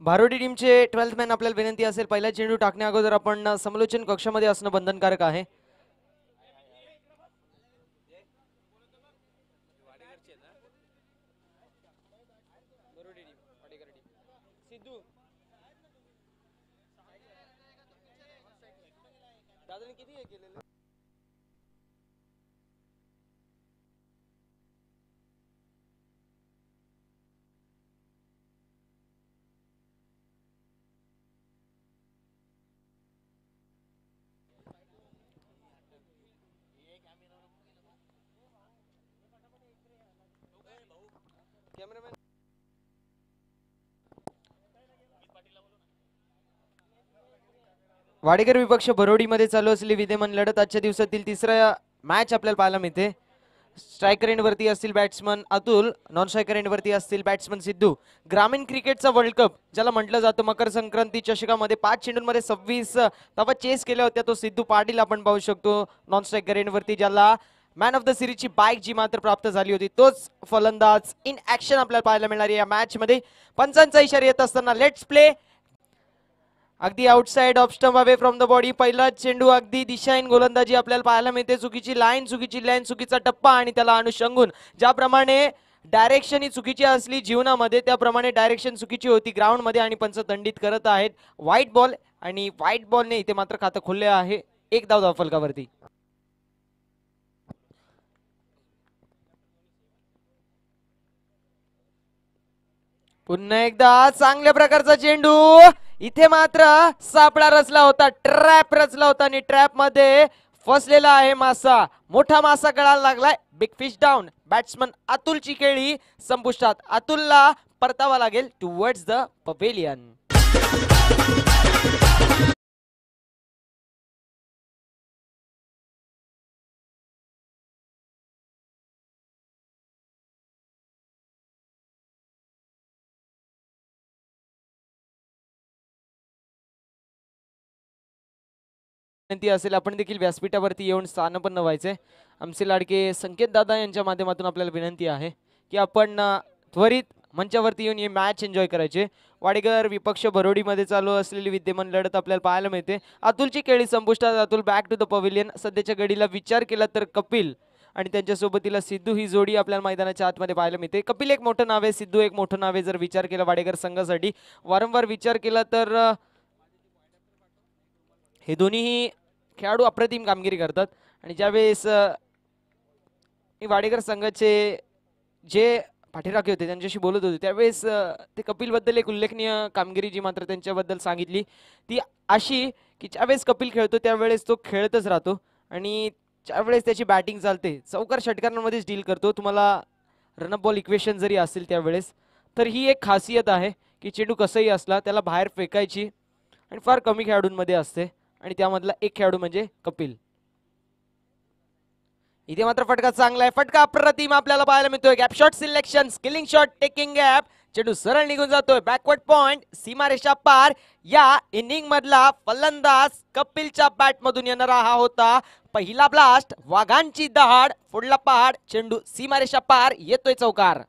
भारोडी टीमचे 12th man आपल्याला विनंती असेल पहिला चेंडू टाकण्या अगोदर आपण समालोचन कक्षामध्ये असणं बंधनकारक आहे. वाडेकर विपक्ष भरोडीमध्ये चालू असलेली विद्यमान लढत आजच्या दिवसातील तिसरा मॅच आपल्याला पाहायला मिळते. स्ट्रायकर एंड वरती असतील batsman Atul, non striker end वरती असतील बॅट्समन सिद्धू. ग्रामीण क्रिकेटचा वर्ल्ड कप ज्याला म्हटलं जातं मकर संक्रांती चषकामध्ये 5 चेंडूंमध्ये 26 धावा चेस केल्या होत्या. तो सिद्धू पाटील आपण पाहू शकतो नॉन स्ट्रायकर एंड वरती, ज्याला मॅन ऑफ द सिरीजची बाईक जी मात्र प्राप्त झाली होती. तोच फलंदाज इन ऍक्शन आपल्याला पाहायला मिळणार आहे या मॅच मध्ये. पंचांचा इशारा येत असताना लेट्स प्ले. अगदी outside off stump away from the body. पहिला चेंडू अगदी दिशाहीन गोलंदाजी आपल्याला पाहायला मिळते. चुकीची लाईन, चुकीची लाईन, चुकीचा टप्पा आणि त्याला अनुषंगून ज्याप्रमाणे डायरेक्शन ही चुकीची असली जीवनामध्ये त्याप्रमाणे डायरेक्शन चुकीची होती ग्राउंड मध्ये आणि पंच दंडित करत आहेत. व्हाईट बॉल आणि व्हाईट बॉलने इथे मात्र खातं खुलले आहे. एक धाव धावफलकावरती. पुन्हा एकदा चांगल्या प्रकारचा चेंडू. इथे मात्र सापळा रचला होता, ट्रॅप रचला होता आणि ट्रॅप मध्ये फसलेला आहे मासा. मोठा मासा गळायला लागलाय. Big fish down. बॅट्समन अतुलची खेळी संपुष्टात. अतुलला परतावा लागेल टुवर्ड्स द पवेलियन. विनंती असेल आपण देखील व्यासपीठावरती येऊन स्थानपन्न व्हायचे. आमचे लाडके संकेत दादा यांच्या माध्यमातून आपल्याला विनंती आहे की आपण त्वरित मंचावरती येऊन ही मॅच एन्जॉय करायचे. वाडेकर विपक्ष भरोडीमध्ये चालू असलेली विद्यमान लढत आपल्याला पाहायला मिळते. अतुलची खेळी संपुष्टात. Atul back to the pavilion. सध्याच्या घडीला विचार केला तर कपिल आणि त्यांच्या सोबतीला सिद्धू ही जोडी आपल्याला मैदानाच्या आतमध्ये पाहायला मिळते. कपिल एक मोठं नाव आहे, सिद्धू एक मोठं नाव आहे. जर विचार केला वाडेकर संघासाठी, वारंवार विचार केला तर हे दोन्हीही खेळाडू अप्रतिम कामगिरी करतात. आणि ज्यावेळेस वाडेकर संघाचे जे पाठीराखे होते त्यांच्याशी बोलत होते त्यावेळेस ते कपिल बद्दल एक उल्लेखनीय कामगिरी जी मात्र त्यांच्याबद्दल सांगितली ती अशी की ज्यावेळेस कपिल खेळतो त्यावेळेस तो खेळतच राहतो आणि ज्यावेळेस त्याची बॅटिंग चालते चौकार षटकांमध्येच डील करतो. तुम्हाला रनअप बॉल इक्वेशन जरी असेल त्यावेळेस तर ही एक खासियत आहे की चेंडू कसंही असला त्याला बाहेर फेकायची आणि फार कमी खेळाडूंमध्ये असते आणि त्यामधला एक खेळाडू म्हणजे कपिल. इथे मात्र फटका चांगला आहे. फटका अप्रतिम आपल्याला पाहायला मिळतोय. Gap shot selection, skilling shot, taking gap. चेंडू सरळ निघून जातोय. बॅकवर्ड पॉइंट, सीमारेषा पार. या इनिंग मधला फलंदाज कपिलच्या बॅट मधून येणारा हा होता पहिला ब्लास्ट. वाघांची दहाड, पुढला पहाड. चेंडू सीमारेषा पार, येतोय चौकार.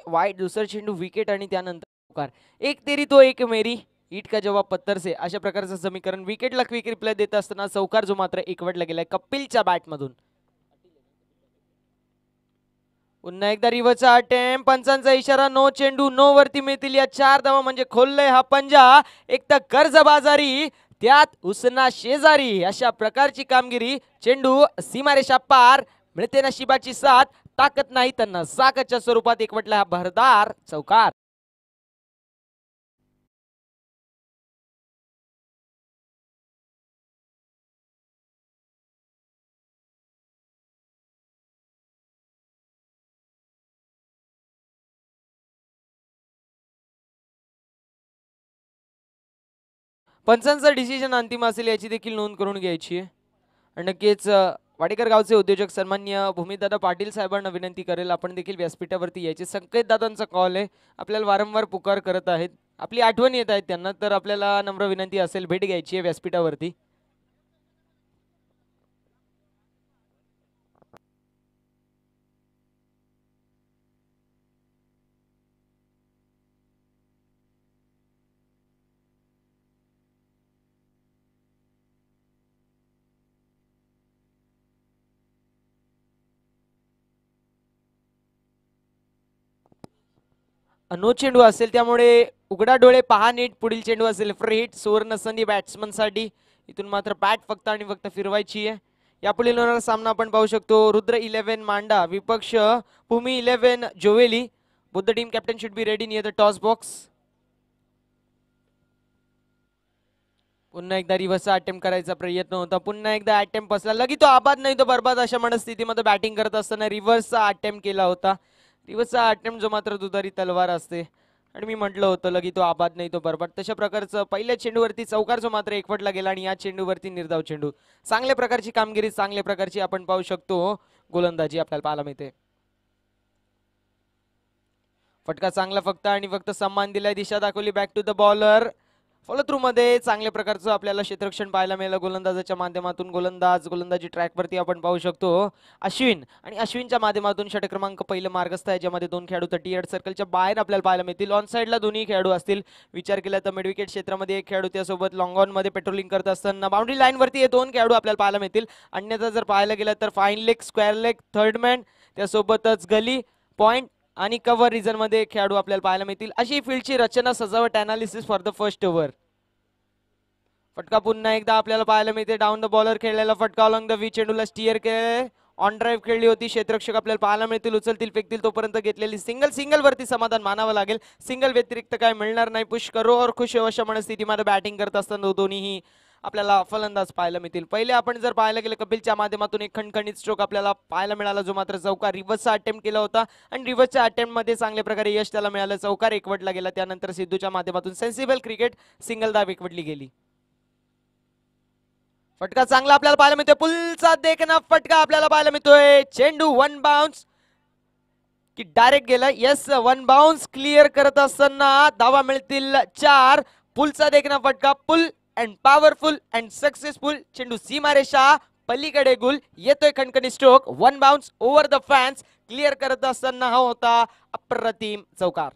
वाईट दुसरा चेंडू विकेट आणि त्यानंतर चौकार. एक तेरी तो एक मेरी, ईट का जवाब पत्थर से, अशा प्रकारचं समीकरण. विकेटला क्विक रिप्लाय देत असताना चौकार जो मात्र एकवटला गेलाय कपिलच्या बॅट मधून. पुन्हा एकदा रिव्हर्सचा अटेम्प्ट. पंचांचा इशारा नो चेंडू नो वरती मिळतील या 4 धावा म्हणजे खोललंय हा पंजा. एक तर कर्जबाजारी त्यात उसना शेजारी अशा प्रकारची कामगिरी. चेंडू सीमारेषा पार, मिळते नशिबाची साथ. ताकद नाही त्यांना साकच्या स्वरूपात एकवटला हा भरदार चौकार. पंचांचा डिसिजन अंतिम असेल याची देखील नोंद करून घ्यायची आहे. नक्कीच वाडेकर गावचे उद्योजक सन्मान्य भूमिदादा पाटील साहेबांना विनंती करेल, आपण देखील व्यासपीठावरती यायचे. संकेत दादांचा कॉल आहे, आपल्याला वारंवार पुकार करत आहेत, आपली आठवण येत आहेत त्यांना, तर आपल्याला नम्र विनंती असेल भेट घ्यायची आहे व्यासपीठावरती. नो चेंडू असेल, त्यामुळे उघडा डोळे पहा नीट. पुढील चेंडू असेल फ्री हिट, सुवर्ण संधी बॅट्समन साठी. इथून मात्र बॅट फक्त आणि फक्त फिरवायची आहे. यापुढील होणारा सामना आपण पाहू शकतो. रुद्र 11 मांडा विपक्ष भूमी 11 जोवेली. Both the team captain should be ready near the toss box. पुन्हा एकदा रिव्हर्सचा अटेम्प्ट करायचा प्रयत्न होता, पुन्हा एकदा अटेम्प्ट बसला. लगी तो आबाद नाही तो बरबाद अशा मनस्थितीमध्ये बॅटिंग करत असताना रिव्हर्सचा अटेम्प्ट केला होता. रिव्हर्सचा अटेम्प्ट जो मात्र दुधारी तलवार असते, आणि मी म्हटलं होतं लगी तो आबाद नाही तो बरबाद, तशा प्रकारचं पहिल्या चेंडूवरती चौकार जो मात्र एकवटला गेला, आणि या चेंडूवरती निर्धाव चेंडू. चांगल्या प्रकारची कामगिरी, चांगल्या प्रकारची आपण पाहू शकतो गोलंदाजी आपल्याला पाहायला मिळते. फटका चांगला फक्त आणि फक्त सन्मान दिलाय, दिशा दाखवली back to the bowler. Follow through मध्ये चांगल्या प्रकारचं आपल्याला क्षेत्ररक्षण पाहायला मिळालं गोलंदाजाच्या माध्यमातून. गोलंदाजी ट्रॅकवरती आपण पाहू शकतो अश्विन, आणि अश्विनच्या माध्यमातून षटक क्रमांक पहिलं मार्गस्थ आहे, ज्यामध्ये 2 खेळाडू 38 सर्कलच्या बाहेर आपल्याला पाहायला मिळतील. ऑन साईडला दोन्ही खेळाडू असतील. विचार केला तर मिड विकेट क्षेत्रामध्ये एक खेळाडू, त्यासोबत लॉंग ऑन मध्ये पेट्रोलिंग करत असताना बाउंड्री लाईन वरती हे 2 खेळाडू आपल्याला पाहायला मिळतील. अन्यथा जर पाहायला गेलं तर fine leg, square leg, third man, त्यासोबतच गली पॉइंट आणि कव्हर रिजन मध्ये खेळाडू आपल्याला पाहायला मिळतील. अशी फील्डची रचना, सजावट, analysis for the first over. फटका पुन्हा एकदा आपल्याला पाहायला मिळते. डाऊन द बॉलर खेळलेला फटका अलॉंग द वी, चेंडूला स्टिअर केले. ऑन ड्राईव्ह खेळली होती. क्षेत्ररक्षक आपल्याला पाहायला मिळतील, उचलतील फेकतील तोपर्यंत घेतलेली सिंगल वरती समाधान मानावं लागेल. सिंगल व्यतिरिक्त काय मिळणार नाही. पुश करो और खुश हो अशा मनस्थितीमध्ये बॅटिंग करत असताना दोन्हीही आपल्याला फलंदाज पाहायला मिळतील. पहिले आपण जर पाहायला गेलं कपिलच्या माध्यमातून एक खणखणीत स्ट्रोक आपल्याला पाहायला मिळाला, जो मात्र चौकार. रिव्हर्सचा अटेम्प्ट केला होता आणि रिव्हर्सच्या अटेम्प्ट मध्ये चांगल्या प्रकारे यश त्याला मिळालं. चौकार एकवटला गेला. त्यानंतर सिद्धूच्या माध्यमातून सेन्सिबल क्रिकेट सिंगल धाव एकवटली गेली. फटका चांगला आपल्याला पाहायला मिळतोय. पुलचा देखना फटका आपल्याला पाहायला मिळतोय. चेंडू 1 बाउन्स की डायरेक्ट गेला. येस, 1 बाउन्स क्लिअर करत असताना धावा मिळतील 4. पुलचा देखना फटका, pull and powerful and successful. चेंडू सीमारेषा पलीकडे गुल. येतोय खणखणी stroke. 1 bounce over the fans. Clear करत असताना हा होता अप्रतिम चौकार.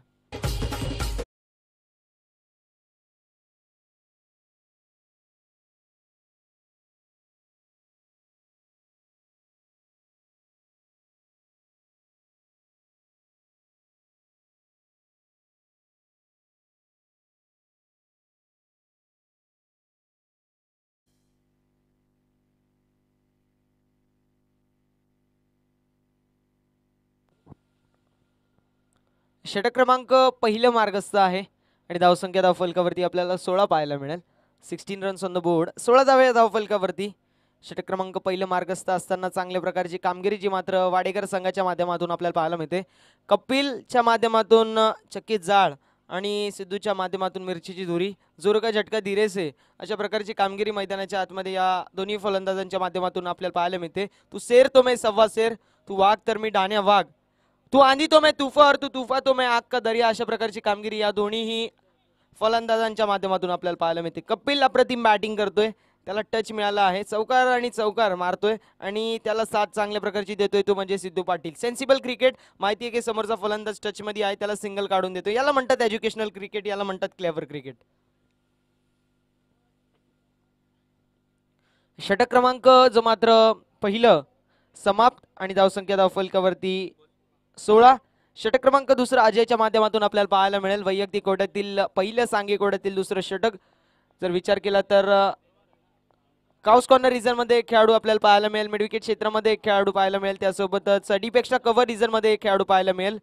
षटक क्रमांक पहिलं मार्गस्थ आहे, आणि धावसंख्या धावफलकावरती आपल्याला 16 पाहायला मिळेल. 16 रन्स ऑन द बोर्ड. 16 धावे धावफलकावरती. षटक क्रमांक पहिलं मार्गस्थ असताना चांगल्या प्रकारची कामगिरी जी मात्र वाडेकर संघाच्या माध्यमातून आपल्याला पाहायला मिळते. कपिलच्या माध्यमातून चक्कीत जाळ आणि सिद्धूच्या माध्यमातून मिरचीची धुरी. जोर का झटका धीरे से अशा प्रकारची कामगिरी मैदानाच्या आतमध्ये या दोन्ही फलंदाजांच्या माध्यमातून आपल्याला पाहायला मिळते. तू शेर तो मैं सव्वा शेर, तू वाघ तर मी डाण्या वाघ, तू आंधी तो मैं तूफा और तू तूफा तो मैं आग का दर्या. अशा प्रकारची कामगिरी या दोन्हीही फलंदाजांच्या माध्यमातून आपल्याला पाहायला मिळते. कपिल अप्रतिम बॅटिंग करतोय, त्याला टच मिळाला आहे. चौकार आणि चौकार मारतोय आणि त्याला साथ चांगल्या प्रकारची देतोय तो म्हणजे सिद्धू पाटील. Sensible cricket. माहिती आहे की समोरचा फलंदाज टच मध्ये आहे, त्याला सिंगल काढून देतो. याला म्हणतात एज्युकेशनल क्रिकेट, याला म्हणतात क्लेव्हर क्रिकेट. षटक क्रमांक जो मात्र पहिलं समाप्त, आणि धावसंख्या धावफलकावरती 16. षटक क्रमांक दुसरा अजयच्या माध्यमातून आपल्याला पाहायला मिळेल. वैयक्तिक कोट्यातील पहिलं, सांघिक कोट्यातील दुसरं षटक. जर विचार केला तर काउस कॉर्नर रिझन मध्ये एक खेळाडू आपल्याला पाहायला मिळेल. मिड विकेट क्षेत्रामध्ये एक खेळाडू पाहायला मिळेल. त्यासोबतच डीप एक्स्ट्रा कव्हर रिझन मध्ये एक खेळाडू पाहायला मिळेल.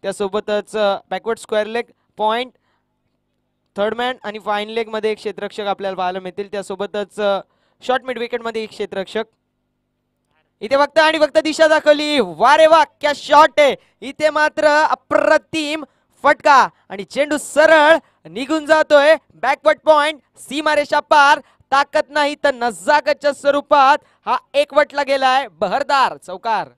त्यासोबतच backward square leg, point, third man आणि फाईन लेग मध्ये एक क्षेत्ररक्षक आपल्याला पाहायला मिळतील. त्यासोबतच शॉर्ट मिड विकेट मध्ये एक क्षेत्ररक्षक. इथे फक्त आणि फक्त दिशा दाखवली. वा रे वा, क्या शॉट आहे. इथे मात्र अप्रतिम फटका आणि चेंडू सरळ निघून जातोय. बॅकवर्ड पॉइंट, सीमारेषा पार. ताकद नाही तर नजाकतच्या स्वरूपात हा एकवटला गेलाय बहरदार चौकार.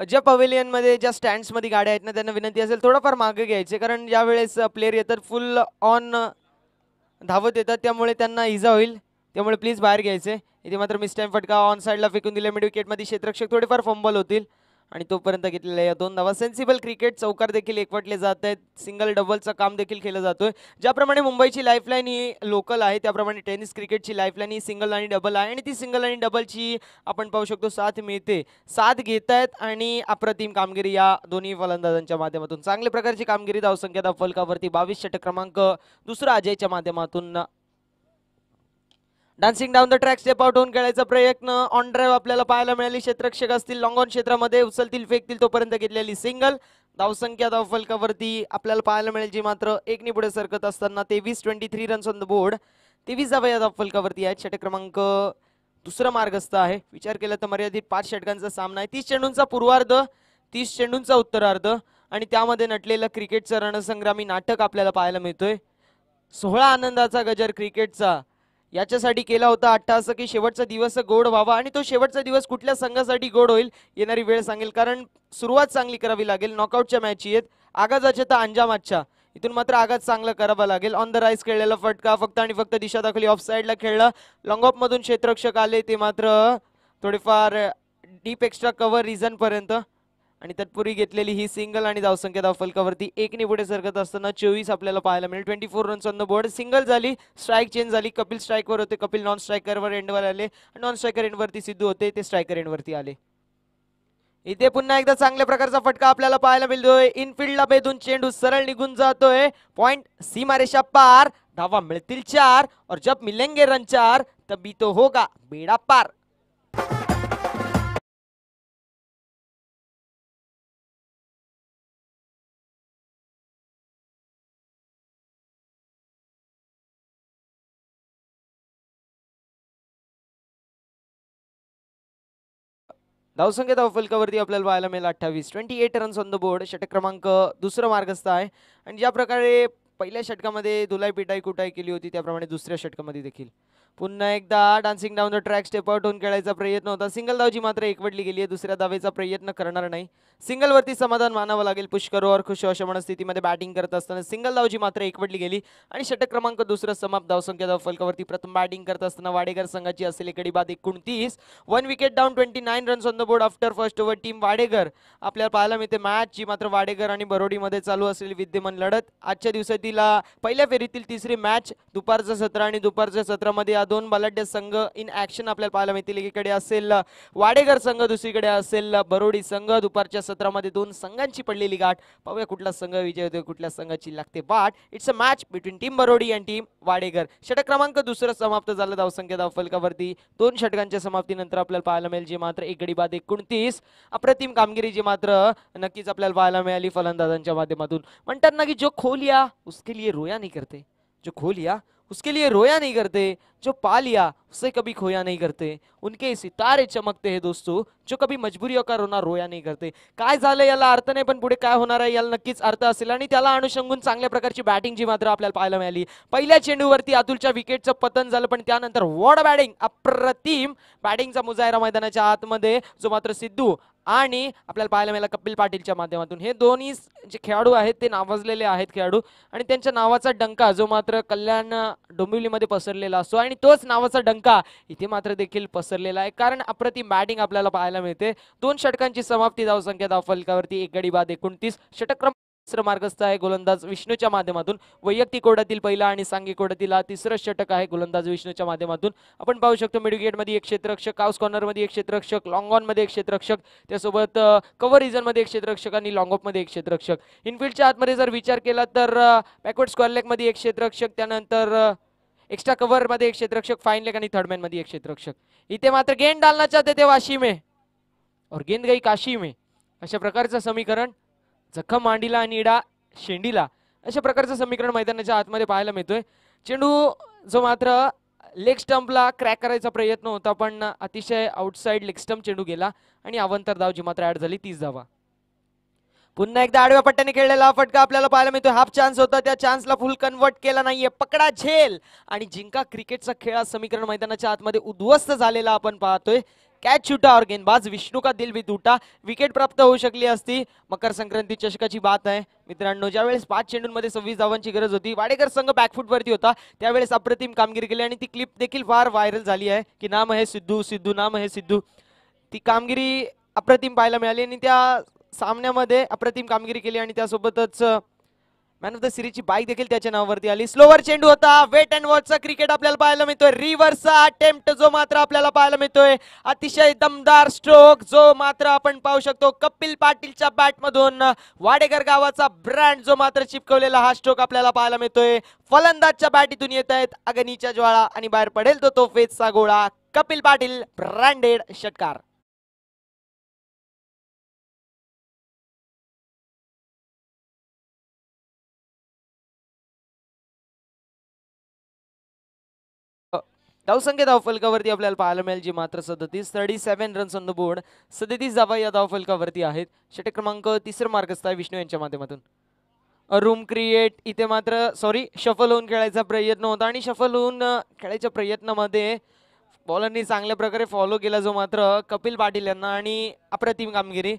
ज्या पवेलियन मध्ये ज्या स्टँड्स मध्ये गाड्या आहेत ना त्यांना विनंती असेल थोडंफार मागे घ्यायचे, कारण ज्या वेळेस प्लेयर येतात फुल ऑन धावत येतात त्यामुळे त्यांना इजा होईल, त्यामुळे प्लीज बाहेर घ्यायचे. इथे मात्र मिस टाइम फटका ऑन साइडला फेकून दिला. मिड विकेट मध्ये क्षेत्ररक्षक थोडेफार फंबल होतील आणि तोपर्यंत घेतलेल्या या 2 धावा. सेन्सिबल क्रिकेट, चौकार देखील एकवटले जात आहेत, सिंगल डबलचं काम देखील केलं जातोय. ज्याप्रमाणे मुंबईची लाईफलाईन ही लोकल आहे त्याप्रमाणे टेनिस क्रिकेटची लाईफलाईन ही सिंगल आणि डबल आहे आणि ती सिंगल आणि डबलची आपण पाहू शकतो साथ मिळते, साथ घेत आहेत आणि अप्रतिम कामगिरी या दोन्ही फलंदाजांच्या माध्यमातून. चांगल्या प्रकारची कामगिरी. धावसंख्या फलकावरती 22 षटक क्रमांक दुसरा अजयच्या माध्यमातून. Dancing down the track step out होऊन खेळायचा प्रयत्न. ऑन ड्राईव्ह आपल्याला पाहायला मिळाली. क्षेत्ररक्षक असतील लॉंग ऑन क्षेत्रामध्ये उचलतील फेकतील तोपर्यंत घेतलेली सिंगल. धावसंख्या धावफलकावरती आपल्याला पाहायला मिळेल जी मात्र एकनी पुढे सरकत असताना 23 रन्स ऑन द बोर्ड. 23 धावा या धावफलकावरती आहेत. षटक क्रमांक दुसरा मार्गस्थ आहे. विचार केला तर मर्यादित 5 षटकांचा सामना आहे. 30 चेंडूंचा पूर्वार्ध, 30 चेंडूंचा उत्तरार्ध आणि त्यामध्ये नटलेलं क्रिकेटचं रणसंग्रामी नाटक आपल्याला पाहायला मिळतोय. 16 आनंदाचा गजर क्रिकेटचा याच्यासाठी केला होता अट्टहास की शेवटचा दिवस गोड व्हावा आणि तो शेवटचा दिवस कुठल्या संघासाठी गोड होईल येणारी वेळ सांगेल, कारण सुरुवात चांगली करावी लागेल. नॉकआउटच्या मॅची आहेत, आगाजाच्या तर अंजामाच्या, इथून मात्र आगाज चांगला करावा लागेल. ऑन द राईस खेळलेला फटका फक्त आणि फक्त दिशा दाखवली, ऑफ साईडला खेळला. लॉंग ऑफ मधून क्षेत्ररक्षक आले, ते मात्र थोडेफार डीप एक्स्ट्रा कव्हर रिझन पर्यंत आणि तत्पूर्वी घेतलेली ही सिंगल आणि धावसंख्या धावफलकावरती एकने पुढे सरकत असताना 24 आपल्याला पाहायला मिळेल. 24 runs on the board. Single झाली, स्ट्राईक चेंज झाली. कपिल स्ट्राईकवर होते, कपिल नॉन स्ट्रायकरवर एंडवर आले, नॉन स्ट्रायकर एंडवरती सिद्धू होते, ते स्ट्रायकर एंडवरती आले. इथे पुन्हा एकदा चांगल्या प्रकारचा फटका आपल्याला पाहायला मिळतोय. इनफिल्डला बेधून चेंडू सरळ निघून जातोय. पॉइंट सीमारेषा पार. धावा मिळतील 4 और जब मिलेंगे रन 4 तभी तो होगा बेड़ा पार. धावसंख्या धावफलकावरती आपल्याला पाहायला मिळेल 28 रन्स ऑन द बोर्ड. षटक क्रमांक दुसरा मार्गस्थ आहे आणि ज्या प्रकारे पहिल्या षटकामध्ये धुलाई पिटाई कुटाई केली होती त्याप्रमाणे दुसऱ्या षटकामध्ये देखील पुन्हा एकदा dancing down the track step out होऊन खेळायचा प्रयत्न होता. सिंगल धावची मात्र एकवटली गेली आहे. दुसऱ्या धावेचा प्रयत्न करणार नाही. सिंगल वरती समाधान मानावं लागेल. पुष्कर ओव्हर खुश अशा मनस्थितीमध्ये बॅटिंग करत असताना सिंगल धावची मात्र एकवटली गेली आणि षटक क्रमांक दुसरा समाप्त. धावसंख्या धावफलकावरती प्रथम बॅटिंग करत असताना वाडेकर संघाची असलेली गडी बाद 29. 1 wicket down 29 runs on the board after first over. Team Wadekar आपल्याला पाहायला मिळते. मॅच जी मात्र वाडेकर आणि बरोडीमध्ये चालू असलेली विद्यमान लढत. आजच्या दिवसातील पहिल्या फेरीतील तिसरी मॅच. दुपारचं सत्र आणि दुपारच्या सत्रामध्ये या दोन बलाढ्य संघ इन ऍक्शन आपल्याला पाहायला मिळतील. एकीकडे असेल वाडेकर संघ, दुसरीकडे असेल बरोडी संघ. दुपारच्या सत्रामध्ये दोन संघांची पडलेली गाठ. पाहूया कुठला संघ विजय होतो, कुठल्या संघाची लागते बाट. It's a match between team Barodi and team Wadekar. षटक क्रमांक दुसरा समाप्त झालं. धावसंख्या धावफलकावरती 2 षटकांच्या समाप्तीनंतर आपल्याला पाहायला मिळेल जे मात्र एक गडी बाद 29. अप्रतिम कामगिरी जी मात्र नक्कीच आपल्याला पाहायला मिळाली फलंदाजांच्या माध्यमातून. म्हणतात ना की जो खो लिया उसके लिए रोया नहीं करते, जो खो लिया उसके लिए रोया नहीं करते, जो पा लिया उसे कभी खोया नहीं करते. उनके सितारे चमकते हैं दोस्तों, जो कभी मजबुरियों का रोना रोया नहीं करते. काय झालं याला अर्थ नाही, पण पुढे काय होणार आहे याला नक्कीच अर्थ असेल आणि त्याला अनुषंगून चांगल्या प्रकारची बॅटिंग जी मात्र आपल्याला पाहायला मिळाली. पहिल्या चेंडूवरती अतुलच्या विकेटचं पतन झालं, पण त्यानंतर वॉड बॅटिंग, अप्रतिम बॅटिंगचा मुजाहिरा मैदानाच्या आतमध्ये जो मात्र सिद्धू आणि आपल्याला पाहायला मिळाला कपिल पाटीलच्या माध्यमातून. हे दोन्ही जे खेळाडू आहेत ते नावाजलेले आहेत खेळाडू आणि त्यांच्या नावाचा डंका जो मात्र कल्याण डोंबिवलीमध्ये पसरलेला असतो आणि तोच नावाचा डंका इथे मात्र देखील पसरलेला आहे, कारण अप्रतिम बॅटिंग आपल्याला पाहायला मिळते. 2 षटकांची समाप्ती. धावसंख्या धावफलकावरती एक गडी बाद 29. षटक मार्गस्थ आहे गोलंदाज विष्णूच्या माध्यमातून. वैयक्तिक कोड्यातील पहिला आणि सांघिक कोड्यातील तिसरं षटक आहे गोलंदाज विष्णूच्या माध्यमातून. आपण पाहू शकतो मिड विकेट मध्ये एक क्षेत्ररक्षक, हाऊस कॉर्नर मध्ये एक क्षेत्ररक्षक, लॉंग ऑन मध्ये एक क्षेत्ररक्षक, त्यासोबत कव्हर रिजन मध्ये एक क्षेत्ररक्षक आणि लॉंग ऑफ मध्ये एक क्षेत्ररक्षक. इनफिल्डच्या आतमध्ये जर विचार केला तर बॅकवर्ड स्क्वेअर लेग मध्ये एक क्षेत्ररक्षक, त्यानंतर एक्स्ट्रा कव्हर मध्ये एक क्षेत्ररक्षक, फाइन लेग आणि थर्ड मॅन मध्ये एक क्षेत्ररक्षक. इथे मात्र गेंद डालना चाहते थे वाशी में और गेंद गई काशी में, अशा प्रकारचं समीकरण. जखम मांडीला आणि इडा शेंडीला अशा प्रकारचं समीकरण मैदानाच्या आतमध्ये पाहायला मिळतोय. चेंडू जो मात्र लेग स्टंपला क्रॅक करायचा प्रयत्न होता, पण अतिशय आउटसाइड लेग स्टंप चेंडू गेला आणि अवंतर धाव जी मात्र ऍड झाली 30 धावा. पुन्हा एकदा आडव्या पट्ट्याने खेळलेला फटका आपल्याला पाहायला मिळतोय. हाफ चान्स होता, त्या चान्सला फुल कन्वर्ट केला नाहीये. पकडा झेल आणि जिंका क्रिकेटचा खेळ समीकरण मैदानाच्या आतमध्ये उद्ध्वस्त झालेला आपण पाहतोय. कॅच शूटा और गेंदबाज विष्णू का दिल भी टूटा. विकेट प्राप्त होऊ शकली असती. मकर संक्रांती चषकाची बात आहे मित्रांनो. ज्यावेळेस 5 चेंडूंमध्ये 26 धावांची गरज होती, वाडेकर संघ बॅकफूट वरती होता, त्यावेळेस अप्रतिम कामगिरी केली आणि ती क्लिप देखील फार व्हायरल झाली आहे की नाम है सिद्धू, सिद्धू नाम है सिद्धू. ती कामगिरी अप्रतिम पाहायला मिळाली आणि त्या सामन्यामध्ये अप्रतिम कामगिरी केली आणि त्यासोबतच मॅन ऑफ द सिरीजची बाईक देखील त्याच्या नावावरती आली. स्लोवर चेंडू होता. वेट अँड वॉचचा क्रिकेट आपल्याला पाहायला मिळतोय. रिव्हर्सचा अटेम्प्ट जो मात्र आपल्याला पाहायला मिळतोय. अतिशय दमदार स्ट्रोक जो मात्र आपण पाहू शकतो. कपिल पाटीलच्या बॅटमधून वाडेकर गावाचा ब्रँड जो मात्र चिपकवलेला हा स्ट्रोक आपल्याला पाहायला मिळतोय. फलंदाजच्या बॅटीतून येत आहेत अग्नीच्या ज्वाळा आणि बाहेर पडेल तो तोफेचा गोळा. कपिल पाटील ब्रँडेड षटकार. धावसंख्या धावफलकावरती आपल्याला पाहायला मिळेल जी मात्र 37 रन्स ऑन द बोर्ड. 37 धावा या धावफलकावरती आहेत. षटक क्रमांक 3 मार्गस्थ आहे विष्णू यांच्या माध्यमातून. रूम क्रिएट इथे मात्र शफल होऊन खेळायचा प्रयत्न होता आणि शफल होऊन खेळायच्या प्रयत्नामध्ये बॉलरनी चांगल्या प्रकारे फॉलो केला जो मात्र कपिल पाटील यांना आणि अप्रतिम कामगिरी.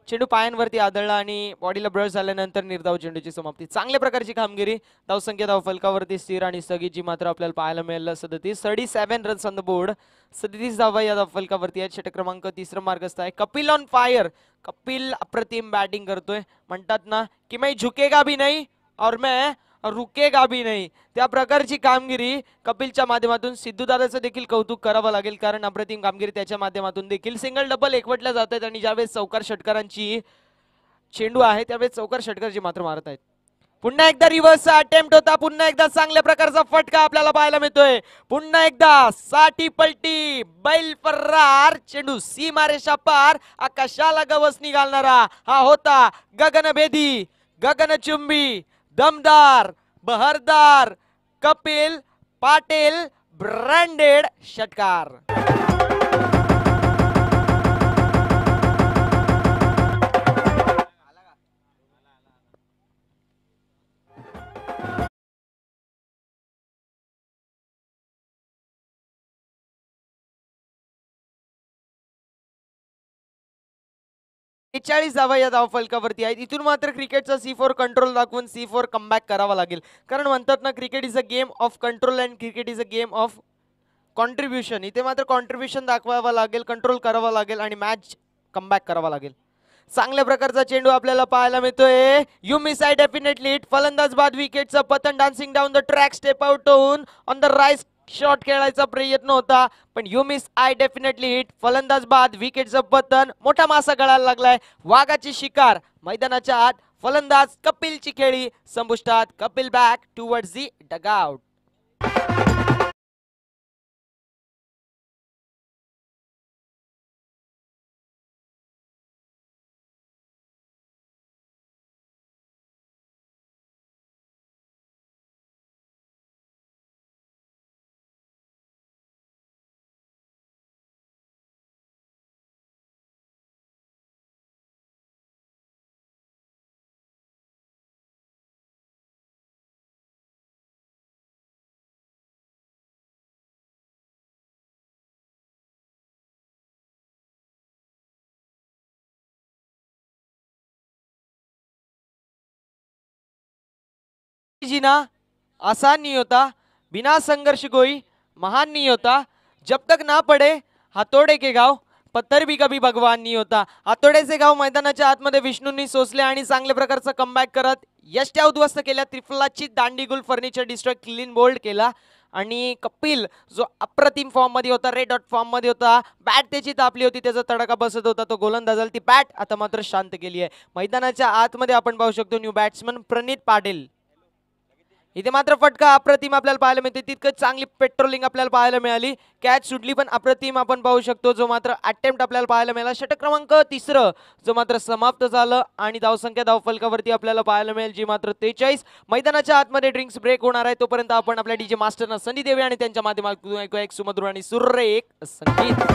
चेंडू पायांवरती आदळला आणि बॉडीला ब्रश झाल्यानंतर निर्धाव चेंडूची समाप्ती. चांगल्या प्रकारची कामगिरी. धावसंख्या धावफलकावरती स्थिर आणि स्थगित जी मात्र आपल्याला पाहायला मिळालं 37 रन्स ऑन द बोर्ड. 37 धावा या धावफलकावरती आहेत. षटक क्रमांक 3 मार्गस्थ आहे. Kapil on fire. कपिल अप्रतिम बॅटिंग करतोय. म्हणतात ना की मैं झुकेगा भी नहीं और मैं रुकेगा भी नहीं, त्या प्रकारची कामगिरी कपिलच्या माध्यमातून. सिद्धू दादाचं देखील कौतुक करावं लागेल कारण अप्रतिम कामगिरी त्याच्या माध्यमातून देखील. सिंगल डबल एकवटल्या जात आहेत आणि ज्यावेळेस चौकार षटकारांची चेंडू आहे त्यावेळेस चौकार षटकारची मात्र मारत आहेत. पुन्हा एकदा रिव्हर्सचा अटेम्प्ट होता. पुन्हा एकदा चांगल्या प्रकारचा फटका आपल्याला पाहायला मिळतोय. पुन्हा एकदा साठी पलटी बैल फरार. चेंडू सीमारेषा पार आकाशाला गवसणी घालणारा हा होता गगनभेदी, गगनचुंबी, दमदार, बहरदार कपिल पाटील ब्रँडेड षटकार. चाळीस धावा या धावफलकावरती आहेत. इथून मात्र क्रिकेटचा C4 कंट्रोल दाखवून C4 कमबॅक करावा लागेल कारण म्हणतात ना cricket is a game of control and cricket is a game of contribution. इथे मात्र कॉन्ट्रीब्युशन दाखवावं लागेल, कंट्रोल करावं लागेल आणि मॅच कमबॅक करावा लागेल. चांगल्या प्रकारचा चेंडू आपल्याला पाहायला मिळतोय. You miss I definitely hit. फलंदाज बाद विकेटचं पतन dancing down the track step out होऊन ऑन द राईट शॉट खेळायचा प्रयत्न होता पण you miss I definitely hit. फलंदाज बाद विकेटचं पतन. मोठा मासा गळायला लागलाय. वाघाची शिकार मैदानाच्या आत. फलंदाज कपिलची खेळी संपुष्टात. Kapil back towards the dugout. जीना आसान नहीं होता, बिना संघर्ष कोई महान नहीं होता. जब तक ना पड़े हातोडे के गाव पत्थर भी कभी भगवान नहीं होता. हातोड्याचे गाव मैदानाच्या आतमध्ये विष्णूंनी सोसले आणि चांगल्या प्रकारचा कमबॅक करत यष्ट्या उद्ध्वस्त केल्या. त्रिफलाची दांडीगुल फर्निचर डिस्ट्रॉय क्लीन बोल्ड केला आणि कपिल जो अप्रतिम फॉर्म मध्ये होता, रेड डॉट फॉर्म मध्ये होता, बॅट त्याची तापली होती, त्याचा तडका बसत होता, तो गोलंदाजाला ती बॅट आता मात्र शांत केली आहे. मैदानाच्या आतमध्ये आपण पाहू शकतो न्यू बॅट्समन प्रणित पाटील. इथे मात्र फटका अप्रतिम आपल्याला पाहायला मिळते, तितकं चांगली पेट्रोलिंग आपल्याला पाहायला मिळाली, कॅच सुटली पण अप्रतिम आपण पाहू शकतो. जो मात्र अटेम्प्ट आपल्याला पाहायला मिळाला, षटक क्रमांक 3 जो मात्र समाप्त झालं आणि धावसंख्या धावफलकावरती आपल्याला पाहायला मिळेल जी मात्र 43. मैदानाच्या आतमध्ये ड्रिंक्स ब्रेक होणार आहे, तोपर्यंत आपण आपल्या डीजे मास्टरना संधी देऊया आणि त्यांच्या माध्यमातून ऐकूया एक सुमधुर आणि सुरेख संगीत.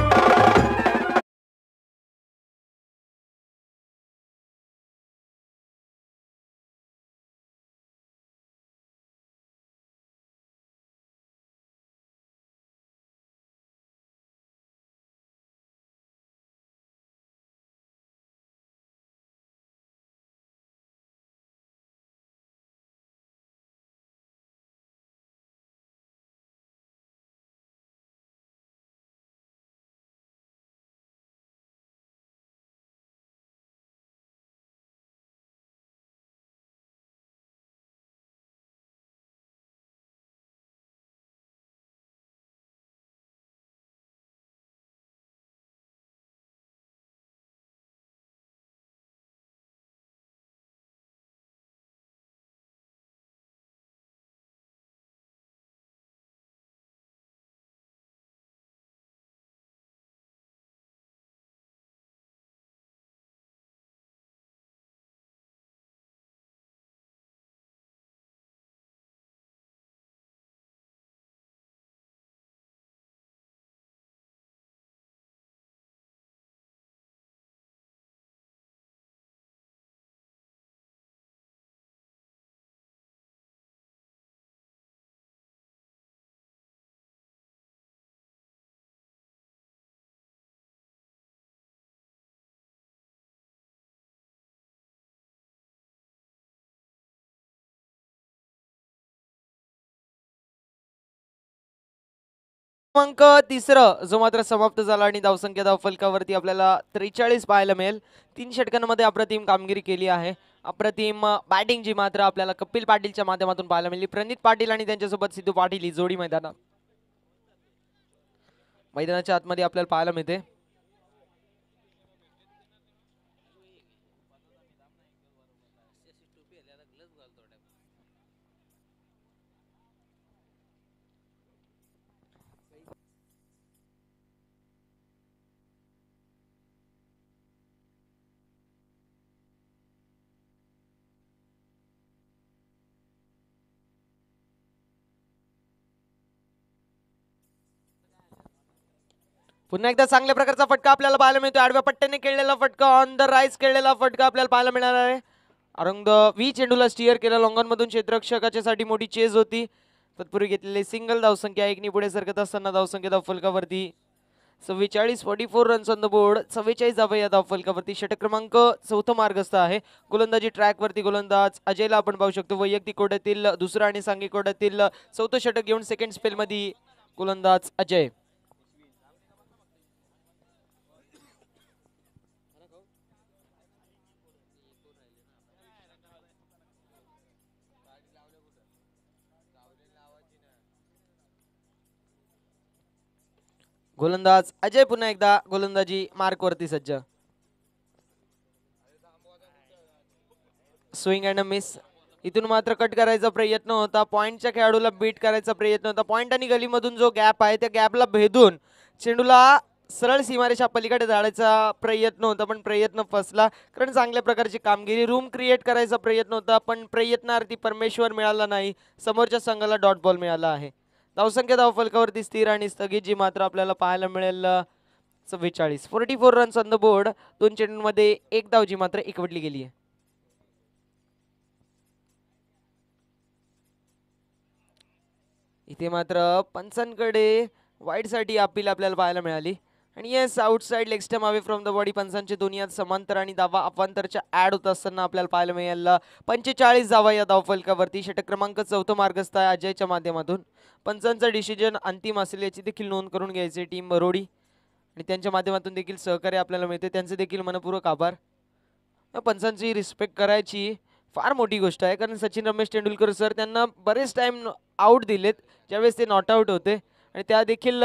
क्रमांक 3 जो मात्र समाप्त झाला आणि धावसंख्या धावफलकावरती आपल्याला 43 पाहायला मिळेल. 3 षटकांमध्ये अप्रतिम कामगिरी केली आहे. अप्रतिम बॅटिंग जी मात्र आपल्याला कपिल पाटीलच्या माध्यमातून पाहायला मिळाली. प्रणित पाटील आणि त्यांच्यासोबत सिद्धू पाटील ही जोडी मैदानाच्या आतमध्ये आपल्याला पाहायला मिळते. पुन्हा एकदा चांगल्या प्रकारचा फटका आपल्याला पाहायला मिळतो. आडव्या पट्ट्याने खेळलेला फटका, ऑन द राईज खेळलेला फटका आपल्याला पाहायला मिळणार आहे. अरंग व्ही चेंडूला स्टिअर केलं, लॉंगॉन मधून क्षेत्ररक्षकाच्या साठी मोठी चेज होती. तत्पूर्वी घेतलेली सिंगल धावसंख्या एकनी पुढे सरकत असताना धावसंख्या धावफलकावरती 44 44 रन्स ऑन द बोर्ड. 44 धावा या धावफलकावरती. षटक क्रमांक 4 मार्गस्थ आहे. गोलंदाजी ट्रॅक वरती गोलंदाज अजयला आपण पाहू शकतो. वैयक्तिक कोड्यातील दुसरा आणि सांघिक कोड्यातील 4थं षटक घेऊन सेकंड स्पेल मध्ये गोलंदाज अजय. गोलंदाज अजय पुन्हा एकदा गोलंदाजी मार्क वरती सज्ज. Swing and miss. इथून मात्र कट करायचा प्रयत्न होता, पॉइंटच्या खेळाडूला बीट करायचा प्रयत्न होता. पॉइंट आणि गलीमधून जो गॅप आहे त्या गॅपला भेदून चेंडूला सरळ सीमारेषा पलीकडे धाडायचा प्रयत्न होता, पण प्रयत्न फसला. कारण चांगल्या प्रकारची कामगिरी, रूम क्रिएट करायचा प्रयत्न होता, पण प्रयत्नार्थी परमेश्वर मिळाला नाही. समोरच्या संघाला डॉट बॉल मिळाला आहे. धावसंख्या धावफलकावरती स्थिर आणि स्थगित जी मात्र आपल्याला पाहायला मिळेल 44. 44 रन्स ऑन द बोर्ड. 2 चेंडूंमध्ये 1 धाव जी मात्र एकवटली गेली आहे. इथे मात्र पंचांकडे वाईड साठी अपील आपल्याला पाहायला मिळाली. आणि yes, outside leg stump away from the body. पंचांचे दोन्ही हात समांतर आणि धावा अपांतरच्या ऍड होत असताना आपल्याला पाहायला मिळेल 45 धावा या धावफलकावरती. षटक क्रमांक 4 मार्गस्थ आहे अजयच्या माध्यमातून. पंचांचा डिसिजन अंतिम असेल याची देखील नोंद करून घ्यायची टीम बरोडी आणि त्यांच्या माध्यमातून देखील सहकार्य आपल्याला मिळते. त्यांचे देखील मनपूर्वक आभार. पंचांची रिस्पेक्ट करायची फार मोठी गोष्ट आहे, कारण सचिन रमेश तेंडुलकर सर त्यांना बरेच टाइम आउट दिलेत ज्यावेळेस ते नॉट आउट होते आणि त्या देखील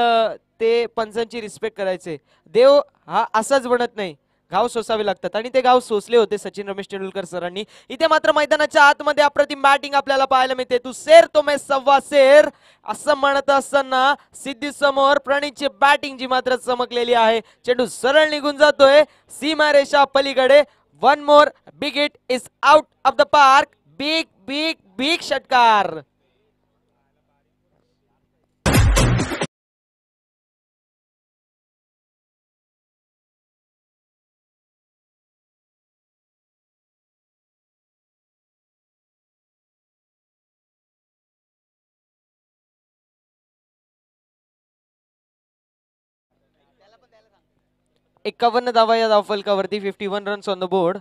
ते पंचांची रिस्पेक्ट करायचे. देव हा असाच बनत नाही, घाव सोसावे लागतात आणि ते घाव सोसले होते सचिन रमेश तेंडुलकर सरांनी. इथे मात्र मैदानाच्या आतमध्ये अप्रतिम बॅटिंग आपल्याला पाहायला मिळते. तू सेर तो मैं सव्वा सेर असं म्हणत असताना सिद्धी समोर प्रणीतची बॅटिंग जी मात्र चमकलेली आहे. चेंडू सरळ निघून जातोय सीमारेषा पलीकडे. One more big hit is out of the park. Big big big षटकार. एकावन्न धावा या धावफलकावरती. 51 रन्स ऑन द बोर्ड.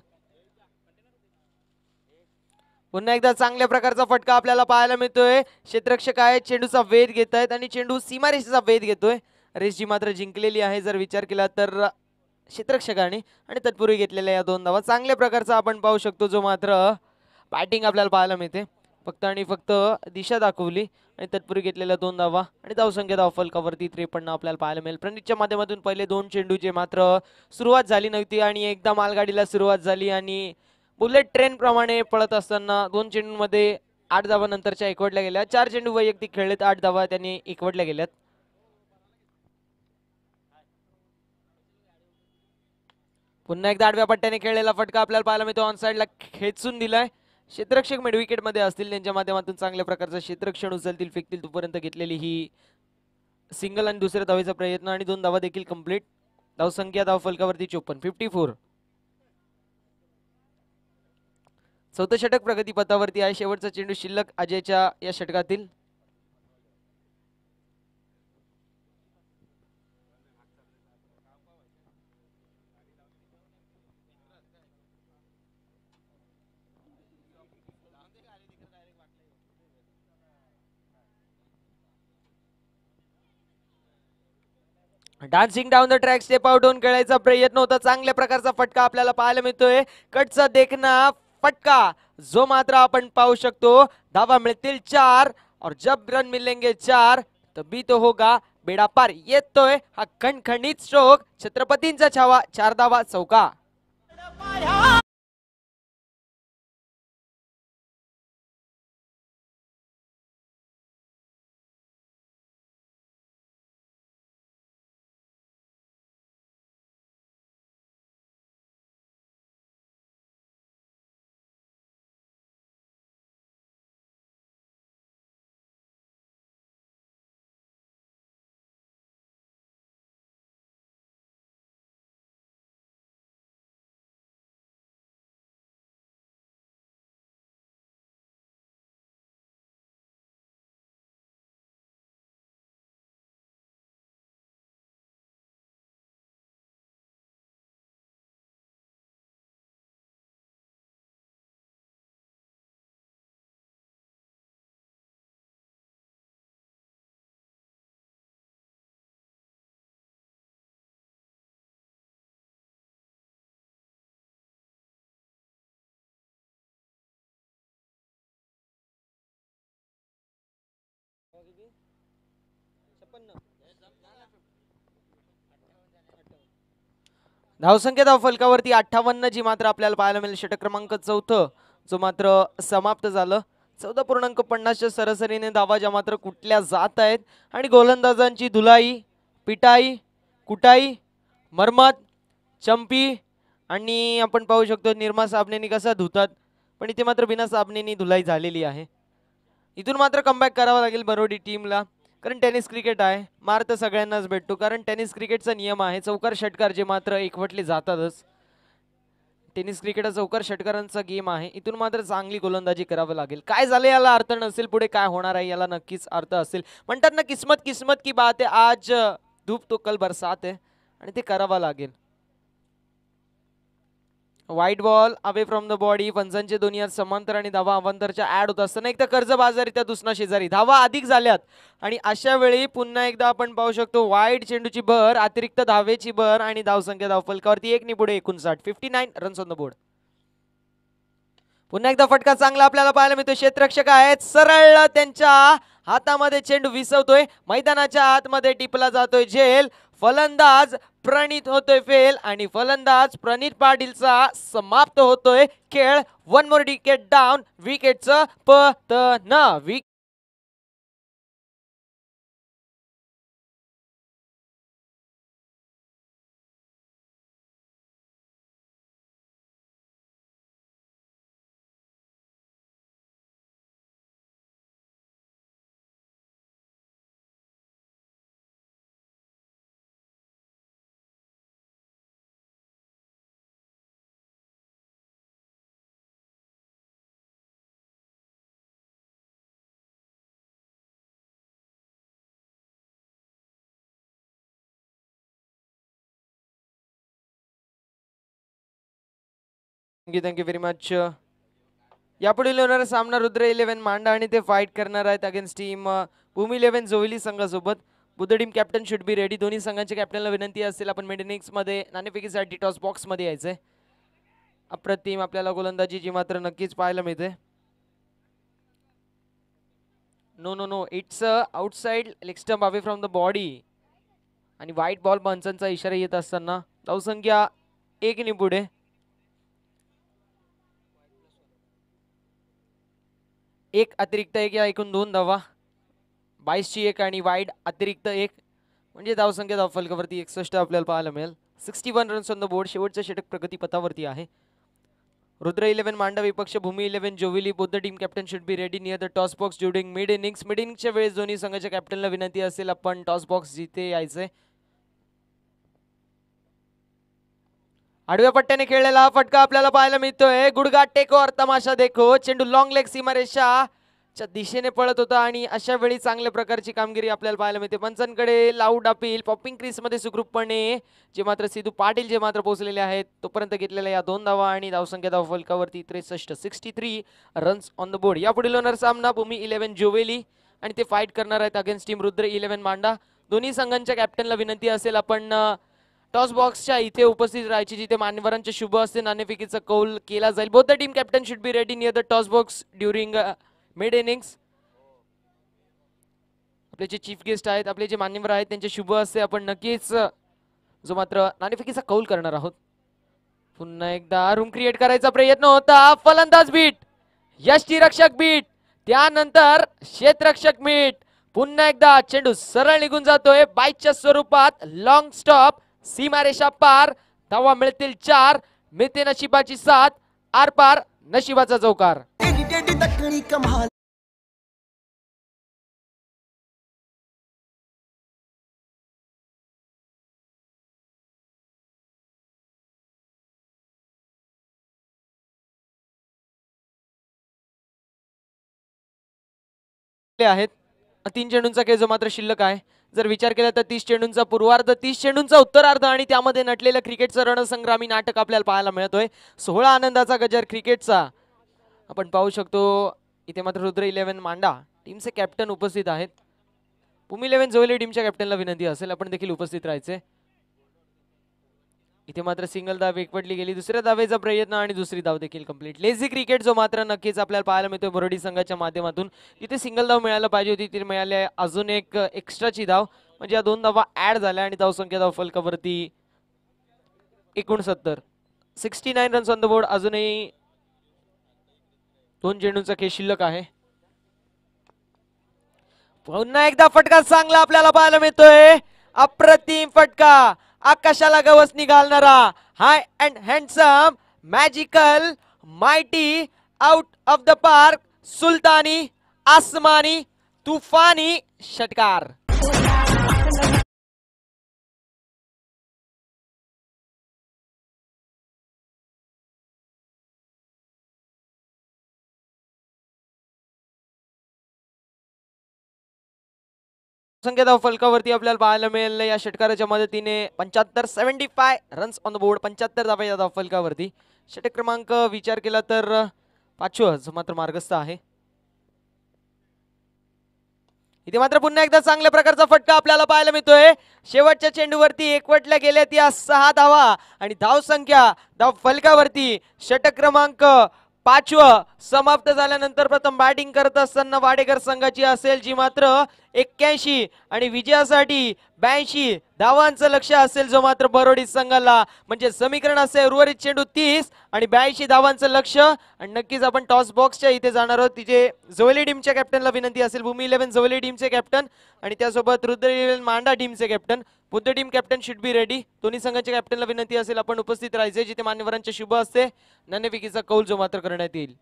पुन्हा एकदा चांगल्या प्रकारचा फटका आपल्याला पाहायला मिळतोय. क्षेत्ररक्षक आहेत, चेंडूचा वेध घेत आहेत आणि चेंडू सीमारेषेचा वेध घेतोय. रेस जी मात्र जिंकलेली आहे जर विचार केला तर क्षेत्ररक्षकाने, आणि तत्पूर्वी घेतलेल्या या 2 धावा. चांगल्या प्रकारचा आपण पाहू शकतो जो मात्र बॅटिंग आपल्याला पाहायला मिळते. फक्त आणि फक्त दिशा दाखवली आणि तत्पूर्वी घेतलेल्या 2 धावा आणि धावसंख्या धावफलकावरती 53 आपल्याला पाहायला मिळेल. प्रणीतच्या माध्यमातून पहिले 2 चेंडू जे मात्र सुरुवात झाली नव्हती आणि एकदा मालगाडीला सुरुवात झाली आणि बुलेट ट्रेन प्रमाणे पळत असताना 2 चेंडूंमध्ये 8 धावा नंतरच्या एकवटल्या गेल्या. 4 चेंडू वैयक्तिक खेळलेत, 8 धावा त्यांनी एकवटल्या गेल्यात. पुन्हा एकदा आडव्या पट्ट्याने खेळलेला फटका आपल्याला पाहायला मिळतो. ऑन साइडला खेचून दिलाय. क्षेत्ररक्षक मिड विकेट मध्ये असतील, त्यांच्या माध्यमातून चांगल्या प्रकारचा क्षेत्ररक्षण उचलतील फेकतील तोपर्यंत घेतलेली ही सिंगल आणि दुसऱ्या धावेचा प्रयत्न आणि 2 धावा देखील कंप्लीट. धावसंख्या धावफलकावरती 54. 54. चौथं षटक प्रगतीपथावरती आहे. शेवटचा चेंडू शिल्लक अजयच्या या षटकातील. Dancing down the track step out होऊन खेळायचा प्रयत्न होता. चांगल्या प्रकारचा फटका आपल्याला पाहायला मिळतोय. कटचा देखना फटका जो मात्र आपण पाहू शकतो. धावा मिळतील 4 और जब रन मिलेंगे 4 तभी तो होगा बेड़ा पार. येतोय हा खणखणीत स्ट्रोक. छत्रपतींचा छावा. 4 धावा चौका. धावसंख्या धावफलकावरती 58 जी मात्र आपल्याला पाहायला मिळेल. षटक क्रमांक 4 जो मात्र समाप्त झालं. 14.50च्या सरासरीने धावा ज्या मात्र कुठल्या जात आहेत आणि गोलंदाजांची धुलाई, पिटाई, कुटाई, मरमत, चंपी आणि आपण पाहू शकतो निर्मा साबणेनी कसा धुतात, पण इथे मात्र बिना साबणेनी धुलाई झालेली आहे. इथून मात्र कमबॅक करावा लागेल बरोडी टीमला, कारण टेनिस क्रिकेट आहे. मार तर सगळ्यांनाच भेटतो, कारण टेनिस क्रिकेटचा नियम आहे चौकार षटकार जे मात्र एकवटले जातातच. टेनिस क्रिकेट हा चौकार षटकारांचा गेम आहे. इथून मात्र चांगली गोलंदाजी करावी लागेल. काय झाले याला अर्थ नसेल, पुढे काय होणार आहे याला नक्कीच अर्थ असेल. म्हणतात ना किस्मत किस्मत की बात है, आज धूप तो कल बरसात है, आणि ते करावं लागेल. Wide ball away from the body. पंचांचे दोन्ही हात समांतर आणि धावा अवांतरच्या ऍड होत असताना एकदा कर्जबाजारी त्या दुसऱ्या शेजारी धावा अधिक झाल्यात आणि अशा वेळी पुन्हा एकदा आपण पाहू शकतो वाईट चेंडूची भर, अतिरिक्त धावेची भर आणि धावसंख्या धावफलकावरती 1 नि पुढे 59. 59 रन्स ऑन द बोर्ड. पुन्हा एकदा फटका चांगला आपल्याला पाहायला मिळतो. क्षेत्ररक्षक आहेत सरळ त्यांच्या हातामध्ये चेंडू विसवतोय, मैदानाच्या आतमध्ये टिपला जातोय झेल. फलंदाज प्रणित होतोय फेल आणि फलंदाज प्रणित पाटीलचा समाप्त होतोय खेळ. वन मोर विकेट डाऊन, विकेटचं पतन. Thank you very much. यापुढील होणारा सामना रुद्र 11 मांडा आणि ते फाईट करणार आहेत अगेन्स्ट टीम भूमी 11 जोविली संघासोबत. Buddha team captain should be ready. दोन्ही संघांच्या कॅप्टनला विनंती असेल आपण मिड इनिंग्स मध्ये नाणेफेकीसाठी टॉस बॉक्स मध्ये यायचंय. अप्रतिम आपल्याला गोलंदाजी जी मात्र नक्कीच पाहायला मिळते. No no no, it's outside leg stump away from the body आणि व्हाईट बॉल पंचांचा इशारा येत असताना धावसंख्या 1 ने पुढे. एक अतिरिक्त 1 या एकूण 2 धावा. 22 ची 1 आणि वाईड अतिरिक्त 1 म्हणजे धावसंख्या धावफलकावरती 61 आपल्याला पाहायला मिळेल. 61 रन्स ऑन द बोर्ड. शेवटचं षटक प्रगतीपथावरती आहे. रुद्र 11 मांडा विपक्ष भूमी 11 जोविली. Both the team captain should be ready near the toss box during mid innings. Mid इनिंगच्या वेळेस दोन्ही संघाच्या कॅप्टनला विनंती असेल आपण टॉस बॉक्स जिथे यायचंय. आडव्या पट्ट्याने खेळलेला हा फटका आपल्याला पाहायला मिळतोय. गुडघा टेको और तमाशा देखो. चेंडू लॉंग लेग सीमारेषाच्या दिशेने पळत होता आणि अशा वेळी चांगल्या प्रकारची कामगिरी आपल्याला पाहायला मिळते. पंचांकडे लाऊड अपील. पॉपिंग क्रीज मध्ये सुखरूपपणे जे मात्र सिद्धू पाटील जे मात्र पोहोचलेले आहेत तोपर्यंत घेतलेल्या या 2 धावा आणि धावसंख्या धावफलकावरती 63 रन्स ऑन द बोर्ड. यापुढील होणार सामना भूमी 11 जोवेली आणि ते फाईट करणार आहेत अगेन्स्ट टीम रुद्र 11 मांडा. दोन्ही संघांच्या कॅप्टनला विनंती असेल आपण टॉस बॉक्सच्या इथे उपस्थित राहायची जिथे मान्यवरांचे शुभ असते नाणेफेकीचा कौल केला जाईल. Both the team captain should be ready near the toss box during mid innings. आपले जे चीफ गेस्ट आहेत आपले जे मान्यवर आहेत त्यांचे शुभ असते आपण नक्कीच जो मात्र नाणेफेकीचा कौल करणार आहोत. पुन्हा एकदा रूम क्रिएट करायचा प्रयत्न होता. फलंदाज बीट, यष्टीरक्षक बीट, त्यानंतर क्षेत्ररक्षक बीट. पुन्हा एकदा चेंडू सरळ निघून जातोय बाईच्या स्वरूपात. लॉंग स्टॉप, सीमारेषा पार. धावा मिळतील 4. मिळते नशिबाची साथ. आर पार नशिबाचा चौकार. आहेत 3 चेंडूंचा खेळ जो मात्र शिल्लक आहे. जर विचार केला तर 30 चेंडूंचा पूर्वार्ध, 30 चेंडूंचा उत्तरार्ध आणि त्यामध्ये नटलेलं क्रिकेटचं रणसंग्रामी नाटक आपल्याला पाहायला मिळतोय. 16 आनंदाचा गजर क्रिकेटचा आपण पाहू शकतो. इथे मात्र रुद्र 11 मांडा टीमचे कॅप्टन उपस्थित आहेत. भूमी 11 जोवेली टीमच्या कॅप्टनला विनंती असेल आपण देखील उपस्थित राहायचे. इथे मात्र सिंगल धाव एकवटली गेली. दुसऱ्या धावेचा प्रयत्न आणि दुसरी धाव देखील कंप्लीट. लेझी क्रिकेट जो मात्र नक्कीच आपल्याला पाहायला मिळतोय बरोडी संघाच्या माध्यमातून. इथे सिंगल धाव मिळायला पाहिजे होती, ती मिळाली अजून एक एक्स्ट्राची धाव म्हणजे या 2 धावा ऍड झाल्या आणि धावसंख्या धावफलकावरती 69 रन्स ऑन द बोर्ड. अजूनही 2 चेंडूंचा खेळ शिल्लक आहे. पुन्हा एकदा फटका चांगला आपल्याला पाहायला मिळतोय. अप्रतिम फटका, आकाशाला गवसणी घालणारा, high and handsome, magical, mighty, out of the park, सुलतानी, आसमानी, तुफानी षटकार. संख्या धाव फलकावरती आपल्याला पाहायला मिळेल या षटकाराच्या मदतीने 75 रन्स ऑन द बोर्ड. 75 धावा या धाव फलकावरती. षटक क्रमांक विचार केला तर 5 मात्र मार्गस्थ आहे. इथे मात्र पुन्हा एकदा चांगल्या प्रकारचा फटका आपल्याला पाहायला मिळतोय. शेवटच्या चेंडूवरती एकवटल्या गेल्यात या 6 धावा आणि धाव संख्या धाव फलकावरती षटक क्रमांक पाचवं समाप्त झाल्यानंतर प्रथम बॅटिंग करत असताना वाडेकर संघाची असेल, जी मात्र 81 आणि विजयासाठी 82 धावांचं लक्ष असेल, जो मात्र बरोडी संघाला. म्हणजे समीकरण असे, उर्वरित चेंडू 30 आणि 82 धावांचं लक्ष. आणि नक्कीच आपण टॉस बॉक्सच्या इथे जाणार आहोत. तिथे जोवेली टीमच्या कॅप्टनला विनंती असेल, भूमी 11 जोवेली टीमचे कॅप्टन आणि त्यासोबत रुद्र 11 मांडा टीमचे captain. Buddha team captain should be ready. दोन्ही संघाच्या कॅप्टनला विनंती असेल आपण उपस्थित राहायचे, जिथे मान्यवरांचे शुभ असते नाणेफेकीचा कौल जो मात्र करण्यात येईल.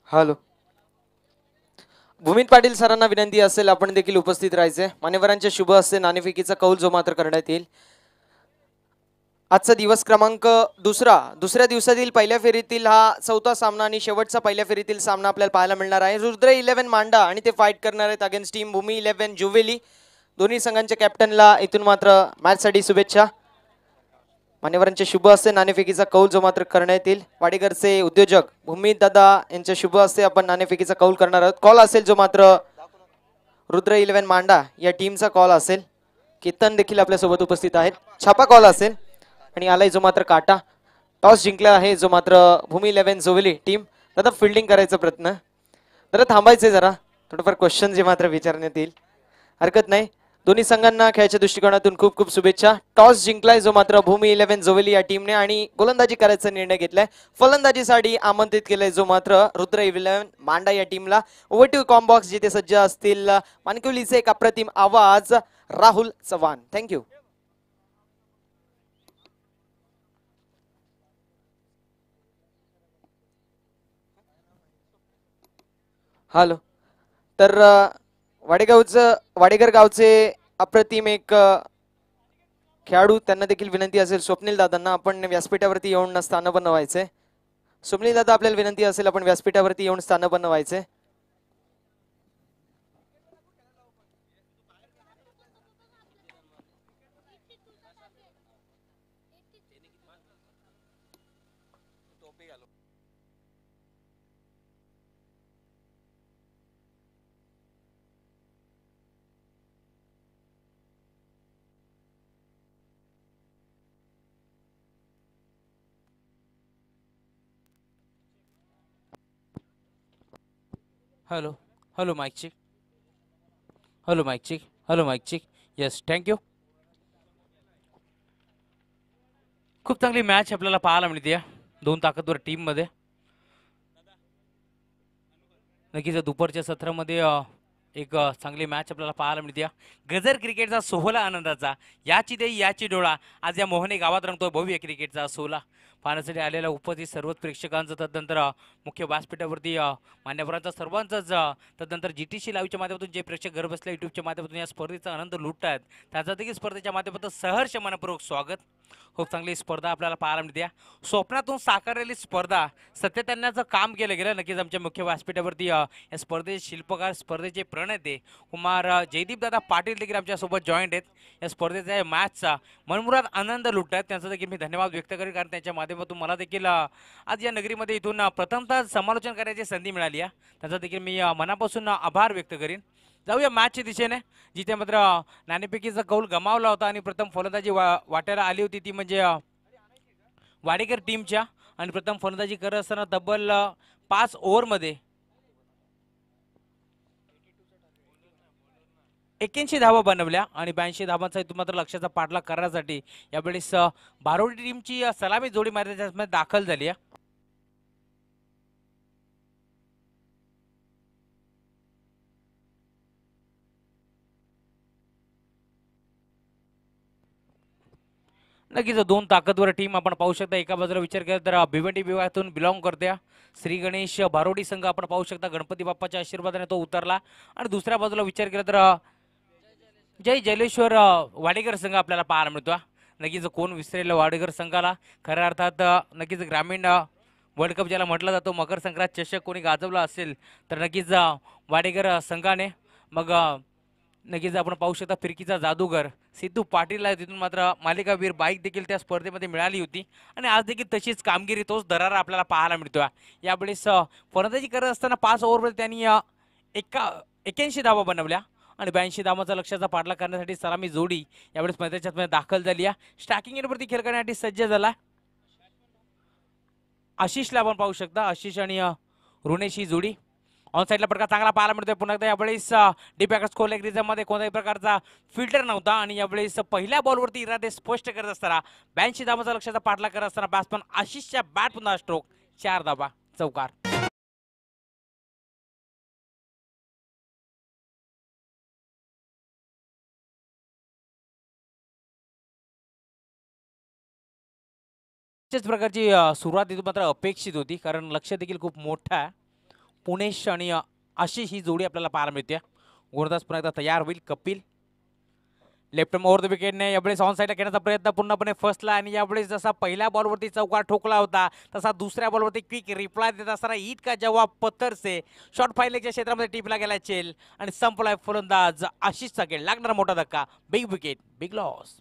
हॅलो, भूमित पाटील सरांना विनंती असेल आपण देखील उपस्थित राहायचे. मान्यवरांचे शुभ असते नाणेफेकीचा कौल जो मात्र करण्यात येईल. आजचा दिवस क्रमांक दुसऱ्या दिवसातील पहिल्या फेरीतील हा चौथा सामना आणि शेवटचा पहिल्या फेरीतील सामना आपल्याला पाहायला मिळणार आहे. रुद्र 11 मांडा आणि ते फाईट करणार आहेत अगेन्स्ट टीम भूमी 11 जुवेली. दोन्ही संघांच्या कॅप्टनला इथून मात्र मॅचसाठी शुभेच्छा. मान्यवरांचे शुभ असते नाणेफेकीचा कौल जो मात्र करण्यात येईल. वाडेकरचे उद्योजक भूमी दादा यांच्या शुभ असते आपण नाणेफेकीचा कौल करणार आहोत. कॉल असेल जो मात्र रुद्र 11 मांडा या टीमचा कॉल असेल. केतन देखील आपल्यासोबत उपस्थित आहेत. छापा कॉल असेल आणि आलाय जो मात्र काटा. टॉस जिंकला आहे जो मात्र भूमी 11 जोवेली टीम. दादा फिल्डिंग करायचा प्रयत्न, दादा थांबायचे जरा, थोडंफार क्वेश्चन जे मात्र विचारण्यात येईल, हरकत नाही. दोन्ही संघांना खेळाच्या दृष्टिकोनातून खूप खूप शुभेच्छा. टॉस जिंकलाय जो मात्र भूमी 11 जोवेली या टीमने आणि गोलंदाजी करायचा निर्णय घेतलाय. फलंदाजीसाठी आमंत्रित केलंय जो मात्र रुद्र 11 मांडा या टीमला. ओव्हर टू कॉम्बॉक्स जिथे सज्ज असतील मानकवलीचे एक अप्रतिम आवाज राहुल चव्हाण. थँक्यू. हॅलो, तर वाडेकर गावचे अप्रतिम एक खेळाडू, त्यांना देखील विनंती असेल स्वप्नील दादांना आपण व्यासपीठावरती येऊन स्थान बनवायचे. स्वप्नील दादा आपल्याला विनंती असेल आपण व्यासपीठावरती येऊन स्थान बनवायचे. Hello hello mike check. Hello mike check. Hello mike check. Yes, thank you. खूप चांगली मॅच आपल्याला पाहायला मिळते दोन ताकदवर टीममध्ये. नक्कीच दुपारच्या सत्रामध्ये एक चांगली मॅच आपल्याला पाहायला मिळते. गजर क्रिकेटचा सोहळा आनंदाचा, याची देई याची डोळा, आज या मोहने गावात रंगतोय भव्य क्रिकेटचा सोहळा. पाहण्यासाठी आलेल्या उपस्थित सर्वच प्रेक्षकांचं, तदनंतर मुख्य व्यासपीठावरती मान्यवरांचा सर्वांचंच, तदनंतर GTC लाईव्हच्या माध्यमातून जे प्रेक्षक घर बसल्या युट्यूबच्या माध्यमातून या स्पर्धेचा आनंद लुटत आहेत, त्याचा देखील स्पर्धेच्या माध्यमातून सहर्ष मनपूर्वक स्वागत. खूप चांगली स्पर्धा आपल्याला पाहायला मिळते. स्वप्नातून साकारलेली स्पर्धा सत्य त्यांनाचं काम केलं गेलं. नक्कीच आमच्या मुख्य व्यासपीठावरती या स्पर्धेचे शिल्पकार, स्पर्धेचे प्रणेते कुमार जयदीप दादा पाटील देखील आमच्यासोबत जॉईंट आहेत. या स्पर्धेचा मॅचचा मनमुराद आनंद लुटत आहेत, त्यांचा देखील मी धन्यवाद व्यक्त करेन, कारण त्यांच्या माध्यमातून मला देखील आज या नगरीमध्ये इथून प्रथमतः समालोचन करण्याची संधी मिळाली आहे. त्यांचा देखील मी मनापासून आभार व्यक्त करेन. जाऊया मॅचच्या दिशेने, जिथे मात्र नाणेफेकीचा कौल गमावला होता आणि प्रथम फलंदाजी वाट्याला आली होती ती म्हणजे वाडेकर टीमच्या. आणि प्रथम फलंदाजी करत असताना तब्बल 5 ओव्हरमध्ये 81 धावा बनवल्या आणि 82 धावांचा इथून मात्र लक्ष्याचा पाठलाग करण्यासाठी यावेळेस बारोडी टीमची सलामी जोडी मैदानामध्ये दाखल झाली आहे. नक्कीच दोन ताकदवर टीम आपण पाहू शकता. एका बाजूला विचार केला तर भिवंडी विभागातून बिलॉंग करते श्री गणेश बारोडी संघ आपण पाहू शकता. गणपती बाप्पाच्या आशीर्वादाने तो उतरला. आणि दुसऱ्या बाजूला विचार केला तर जय जलेश्वर वाडेकर संघ आपल्याला पाहायला मिळतो. नक्कीच कोण विसरेल वाडेकर संघाला. खऱ्या अर्थात नक्कीच ग्रामीण वर्ल्ड कप ज्याला म्हटलं जातो, मकर संक्रांत चषक कोणी गाजवला असेल तर नक्कीच वाडेकर संघाने. मग नक्कीच आपण पाहू शकता फिरकीचा जादूगर सिद्धू पाटीलला तिथून मात्र मालिकावीर बाईक देखील त्या स्पर्धेमध्ये मिळाली होती आणि आज देखील तशीच कामगिरी, तोच दरारा आपल्याला पाहायला मिळतोय. यावेळेस फलंदाजी करत असताना 5 ओव्हरमध्ये त्यांनी 81 धावा बनवल्या आणि 82 धावांचा लक्ष्याचा पाठलाग करण्यासाठी सलामी जोडी यावेळेस मैदानाच्या आतमध्ये दाखल झाली आहे. स्टॅकिंग एंडवरती खेळ करण्यासाठी सज्ज झाला आशिषला आपण पाहू शकता. आशिष आणि रुनेश ही जोडी ऑन साईडला प्रकार चांगला पाहायला मिळतोय. पुन्हा एकदा यावेळेस डीपॅकर्स कोलेक रिझममध्ये कोणत्याही प्रकारचा फिल्टर नव्हता आणि यावेळेस पहिल्या बॉलवरती इरादे स्पष्ट करत असताना 82 धावांचा लक्ष्याचा पाठलाग करत असताना बॅट्समन आशिषच्या बॅट पुन्हा स्ट्रोक 4 धावा चौकार. अशाच प्रकारची सुरुवात इथून मात्र अपेक्षित होती, कारण लक्ष देखील खूप मोठा आहे. पुणेश आणि आशिष ही जोडी आपल्याला पाहायला मिळते. गोलंदाज पुन्हा एकदा तयार होईल. कपिल लेफ्ट ओव्हर द विकेटने यावेळेस ऑन साईडला खेळण्याचा प्रयत्न पूर्णपणे फसला आणि यावेळेस जसा पहिल्या बॉलवरती चौकार ठोकला होता तसा दुसऱ्या बॉलवरती क्विक रिप्लाय देत असताना ईद का जवाब पत्थर से शॉर्ट फायलेच्या क्षेत्रामध्ये टिपला गेला चेल आणि संपलाय फलंदाज आशिषचा खेळ. लागणारा मोठा धक्का, बिग विकेट, बिग लॉस.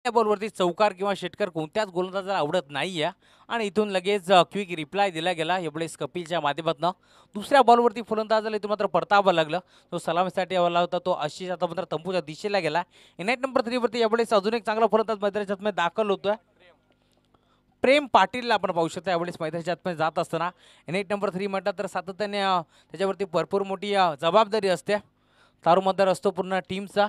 या बॉलवरती चौकार किंवा षटकार कोणत्याच गोलंदाजाला आवडत नाहीये आणि इथून लगेच क्विक रिप्लाय दिला गेला यावेळेस कपिलच्या माध्यमातून. दुसऱ्या बॉलवरती फलंदाजाला इथून मात्र परतावं लागलं. तो सलामीसाठी आला होता तो आशिष आता मात्र तंबूच्या दिशेला गेला. इनाईट नंबर 3 वरती यावेळेस अजून एक चांगला फलंदाज मैदानाच्या आतमध्ये दाखल होतोय. प्रेम पाटीलला आपण पाहू शकता यावेळेस मैदानाच्या आतमध्ये जात असताना. इनाईट नंबर 3 म्हटलं तर सातत्याने त्याच्यावरती भरपूर मोठी जबाबदारी असते. तारुमदार असतो पूर्ण टीमचा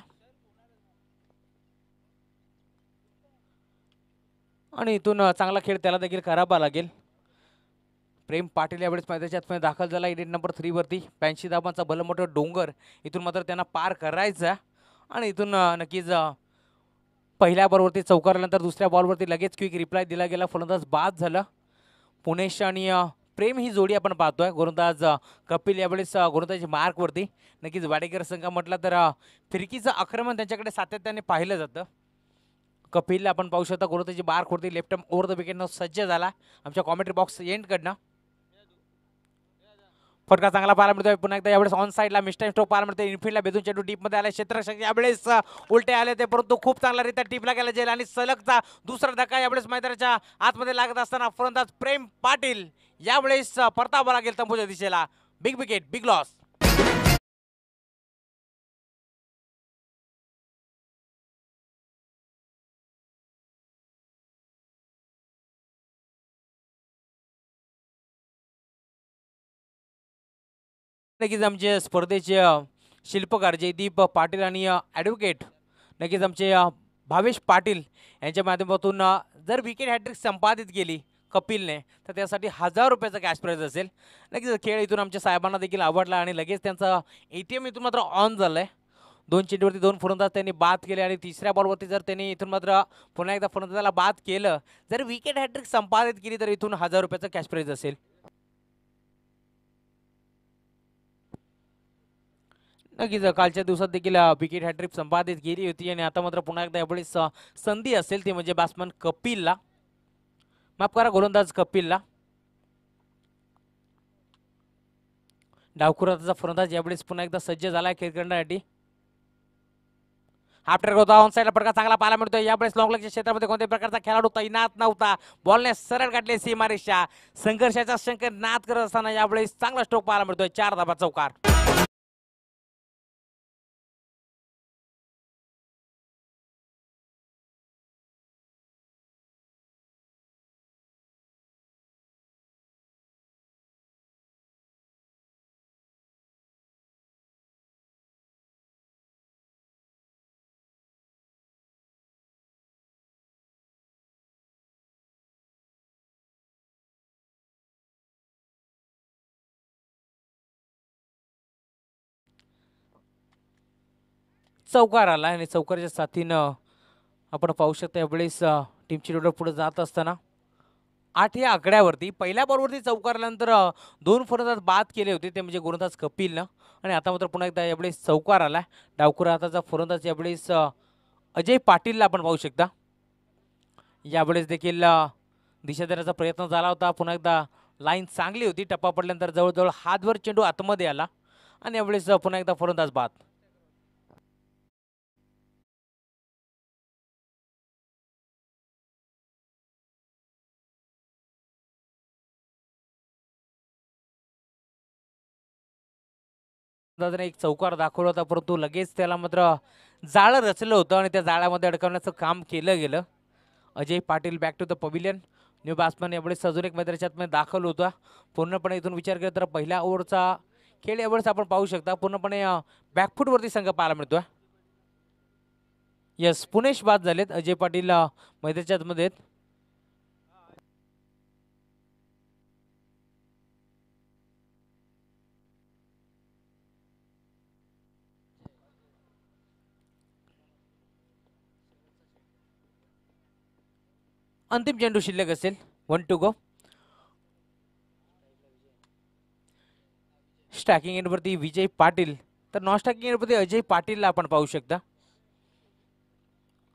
आणि इथून चांगला खेळ त्याला देखील करावा लागेल. प्रेम पाटील यावेळेस मैदानाच्या आतमध्ये दाखल झाला इनिंग नंबर 3 वरती. 82 धावांचा भलं डोंगर इथून मात्र त्यांना पार करायचा आणि इथून नक्कीच पहिल्या बॉलवरती चौकारल्यानंतर दुसऱ्या बॉलवरती लगेच क्विक रिप्लाय दिला गेला. फलंदाज बाद झाला. पुणेश आणि प्रेम ही जोडी आपण पाहतोय. गोलंदाज कपिल यावेळेस गोलंदाजी मार्कवरती. नक्कीच वाडेकर संघ म्हटलं तर फिरकीचं आक्रमण त्यांच्याकडे सातत्याने पाहिलं जातं. कपिलला आपण पाहू शकता गोलंदाजी मार्कवरती लेफ्ट ओव्हर द विकेटनं सज्ज झाला. आमच्या कॉमेंट्री बॉक्स एंडकडनं फटका चांगला पाहायला मिळतोय. पुन्हा एकदा यावेळेस ऑन साईडला मिस्टर स्ट्रोक पाहायला मिळतोय. इनफिल्डला बेदून चेंडू डीपमध्ये आला. क्षेत्ररक्षक यावेळेस उलटे आले ते, परंतु खूप चांगला रीत्या टीपला गेला जाईल आणि सलगचा दुसरा धक्का यावेळेस मैदानाच्या आतमध्ये लागत असताना फलंदाज प्रेम पाटील यावेळेस परतावा लागेल तंबूच्या दिशेला. Big wicket, big loss. नक्कीच आमचे स्पर्धेचे शिल्पकार जयदीप पाटील आणि ॲडव्होकेट नक्कीच आमचे भावेश पाटील यांच्या माध्यमातून जर विकेट हॅट्रिक संपादित केली कपिलने तर त्यासाठी 1000 रुपयाचा कॅश प्राईज असेल. नक्कीच खेळ इथून आमच्या साहेबांना देखील आवडला आणि लगेच त्यांचा ATM इथून मात्र ऑन झालं आहे. 2 चेंडूवरती 2 फलंदाज त्यांनी बाद केले आणि तिसऱ्या बॉलवरती जर त्यांनी इथून मात्र पुन्हा एकदा फलंदाजाला बाद केलं, जर विकेट हॅट्रिक संपादित केली तर इथून 1000 रुपयाचा कॅश प्राईज असेल. नक्कीच कालच्या दिवसात देखील विकेट हॅट्रिक संपादित केली होती आणि आता मात्र पुन्हा एकदा यावेळेस संधी असेल ती म्हणजे बॅट्समन कपिलला, माफ करा गोलंदाज कपिलला. डावखुराचा फलंदाज यावेळेस पुन्हा एकदा सज्ज झाला खेळ करण्यासाठी. आफ्टर होता ऑन साईडला फटका चांगला पाहायला मिळतोय. यावेळेस लॉंग लेगच्या क्षेत्रामध्ये कोणत्याही प्रकारचा खेळाडू तैनात नव्हता. बॉलने सरळ काढले सीमारेषा. संघर्षाचा शंकर नाद करत असताना यावेळेस चांगला स्ट्रोक पाहायला मिळतोय. 4 धाबा चौकार. चौकार आला आणि चौकारच्या साथीनं आपण पाहू शकता यावेळेस टीमची टोटल पुढे जात असताना 8 या आकड्यावरती पहिल्या बॉलवरती चौकारल्यानंतर 2 फलंदाज बाद केले होते ते म्हणजे गोलंदाज कपिलनं. आणि आता मात्र पुन्हा एकदा यावेळेस चौकार आला. डावखुरा हाताचा फलंदाज यावेळेस अजय पाटीलला आपण पाहू शकता. यावेळेस देखील दिशा देण्याचा प्रयत्न झाला होता. पुन्हा एकदा लाईन चांगली होती. टप्पा पडल्यानंतर जवळजवळ हातभर चेंडू आतमध्ये आला आणि यावेळेस पुन्हा एकदा फलंदाज बाद. दादाने एक चौकार दाखवला होता परंतु लगेच त्याला मात्र जाळं रचलं होतं आणि त्या जाळ्यामध्ये अडकवण्याचं काम केलं गेलं. Ajay Patil back to the pavilion. New batsman यावेळेस अजून एक मैदानाच्यात दाखल होता. पूर्णपणे इथून विचार केला तर पहिल्या ओव्हरचा खेळ यावेळेस आपण पाहू शकता पूर्णपणे बॅकफूटवरती संघ पाहायला मिळतोय. यस पुणेश बाद झालेत. अजय पाटील मैदानाच्यात मध्ये अंतिम चेंडू शिल्लक असेल. 1 to go. Stacking एंडवरती Vijay Patil तर नॉन स्टॅकिंग एंडवरती अजय पाटीलला आपण पाहू शकता.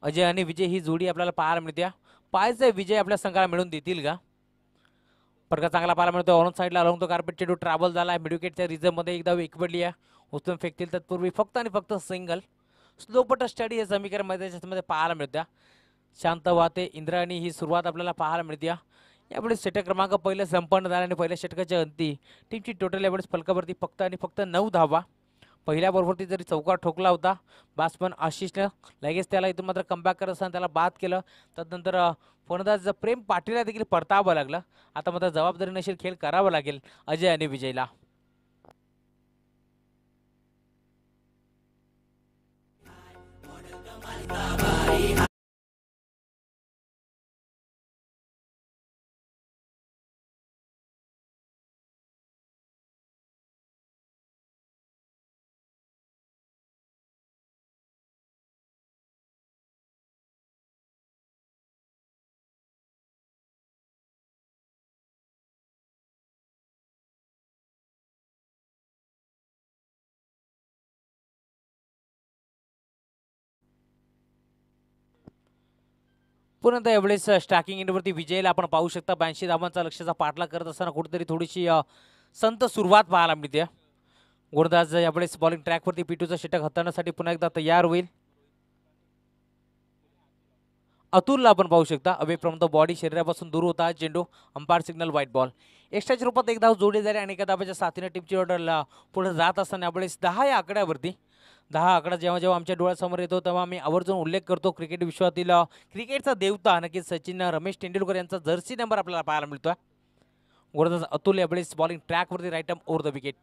अजय आणि विजय ही जोडी आपल्याला पाहायला मिळते. पाहायचं विजय आपल्या संघाला मिळून देतील का. फटका चांगला पाहायला मिळतो. ऑन साईडला अलॉंग तो कार्पेट चेंडू ट्रॅव्हल झाला. मिडविकेटच्या रिझर्वमध्ये एकदा एकवडली आहे. उचलून फेकतील तत्पूर्वी फक्त आणि फक्त सिंगल. स्लोपट स्टडी हे समीकरण मध्ये पाहायला मिळत्या. शांत वाते इंद्रायणी ही सुरुवात आपल्याला पाहायला मिळते. यावेळी षटक क्रमांक पहिलं संपन्न झाला आणि पहिल्या षटकाच्या अंती टीमची टोटल यावेळेस फलकावरती फक्त आणि फक्त 9 धावा. पहिल्या बॉलवरती जरी चौकार ठोकला होता बॅट्समन आशिषनं लगेच त्याला इथून मात्र कमबॅक करत असताना त्याला बाद केलं. त्यानंतर फलंदाज प्रेम पाटीलला देखील परतावं लागलं. आता मात्र जबाबदारी नशील खेळ करावा लागेल अजय आणि विजयला. पुन्हा यावेळेस स्टॅकिंग एंडवरती विजयला आपण पाहू शकता. 82 धावांचा लक्ष्याचा पाठलाग करत असताना कुठेतरी थोडीशी संत सुरुवात पाहायला मिळते. गोलंदाज यावेळेस बॉलिंग ट्रॅकवरती पिटूचा षटक हाताळण्यासाठी पुन्हा एकदा तयार होईल. अतुलला आपण पाहू शकता. अवे फ्रॉम द बॉडी शरीरापासून दूर होता चेंडू. Umpire signal wide ball. एक्स्ट्राच्या रूपात एक धाव जोडली झाली आणि एका धावाच्या साथीने टीमची ऑर्डर पुढे जात असताना यावेळेस 10 या आकड्यावरती 10 आकडा जेव्हा जेव्हा आमच्या डोळ्यासमोर येतो तेव्हा आम्ही आवर्जून उल्लेख करतो क्रिकेट विश्वातील क्रिकेटचा देवता नक्कीच सचिन रमेश तेंडुलकर यांचा जर्सी नंबर आपल्याला पाहायला मिळतोय. गोलंदाज अतुल यावेळेस बॉलिंग ट्रॅकवरती right arm over the wicket.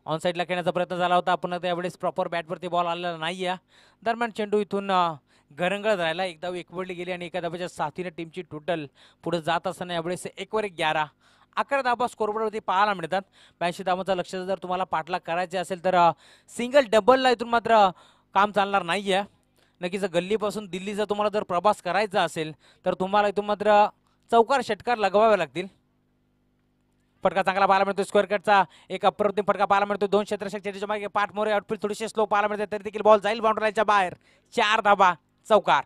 On साईडला खेळण्याचा प्रयत्न झाला होता. पुन्हा त्यावेळेस प्रॉपर बॅटवरती बॉल आलेला नाही आहे. दरम्यान चेंडू इथून घरंगळत राहिला. एक धाव एकवडली गेली आणि एका धावाच्या साथीने टीमची टोटल पुढे जात असताना यावेळेस 1/11 11 धावा स्कोरबोर्डवरती पाहायला मिळतात. 82 धावांचा लक्ष जर तुम्हाला पाठलाग करायचे असेल तर सिंगल डबलला इथून मात्र काम चालणार नाही आहे. नक्कीच गल्लीपासून दिल्ली जर तुम्हाला जर प्रवास करायचा असेल तर तुम्हाला इथून मात्र चौकार षटकार लगवावे लागतील. फटका चांगला पाहायला मिळतो. स्क्वेअर कटचा एक अप्रतिम फटका पाहायला मिळतो. 2 क्षेत्ररक्षक चेंडूच्या मागे पाठ मोरे आउटफील्ड थोडीशी स्लो पाहायला मिळते तरी देखील बॉल जाईल बाउंड्रीच्या बाहेर. 4 धावा चौकार.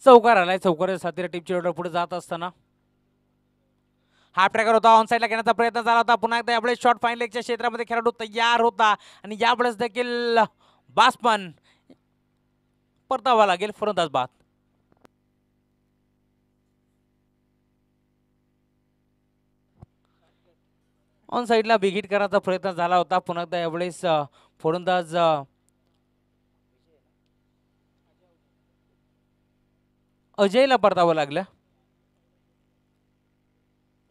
चौकार आलाय. चौकाराच्या साथीला टीमची ऑर्डर पुढे जात असताना हाफ ट्रॅकर होता. ऑन साईडला घेण्याचा प्रयत्न झाला होता. पुन्हा एकदा यावेळेस शॉर्ट फाईन लेगच्या क्षेत्रामध्ये खेळाडू तयार होता आणि यावेळेस देखील बासपन परतावा लागेल फलंदाज बाद. ऑन साईडला बिग करायचा प्रयत्न झाला होता. पुन्हा एकदा यावेळेस फलंदाज अजयला परतावं लागलं.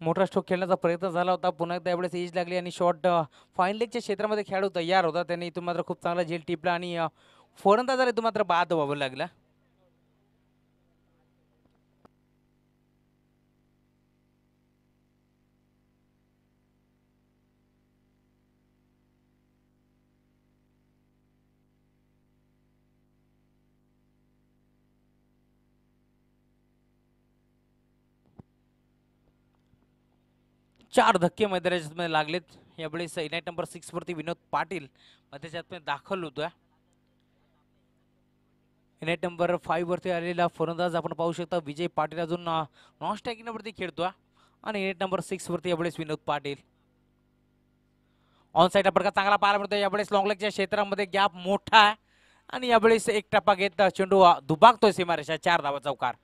मोठा स्ट्रोक खेळण्याचा प्रयत्न झाला होता. पुन्हा एकदा यावेळेस एज लागली आणि शॉर्ट फाईन लेगच्या क्षेत्रामध्ये खेळाडू तयार होता. त्यांनी इथून मात्र खूप चांगला झेल टिपला आणि फलंदाजाला इथून मात्र बाद व्हावं लागला. चार धक्के मैदानामध्ये लागलेत. यावेळेस इनाईट नंबर 6 वरती विनोद पाटील त्याच्यात दाखल होतोय. इनाईट नंबर 5 वरती आलेला फलंदाज आपण पाहू शकता विजय पाटील अजून नॉन स्ट्रायकिंग वरती खेळतोय आणि इनाईट नंबर 6 वरती यावेळेस विनोद पाटील. ऑन साईडला फटका चांगला पाहायला मिळतो. यावेळेस लॉंग लेगच्या क्षेत्रामध्ये गॅप मोठा आहे आणि यावेळेस एक टप्पा घेत चेंडू दुभागतोय सीमारेषा. 4 धावा चौकार.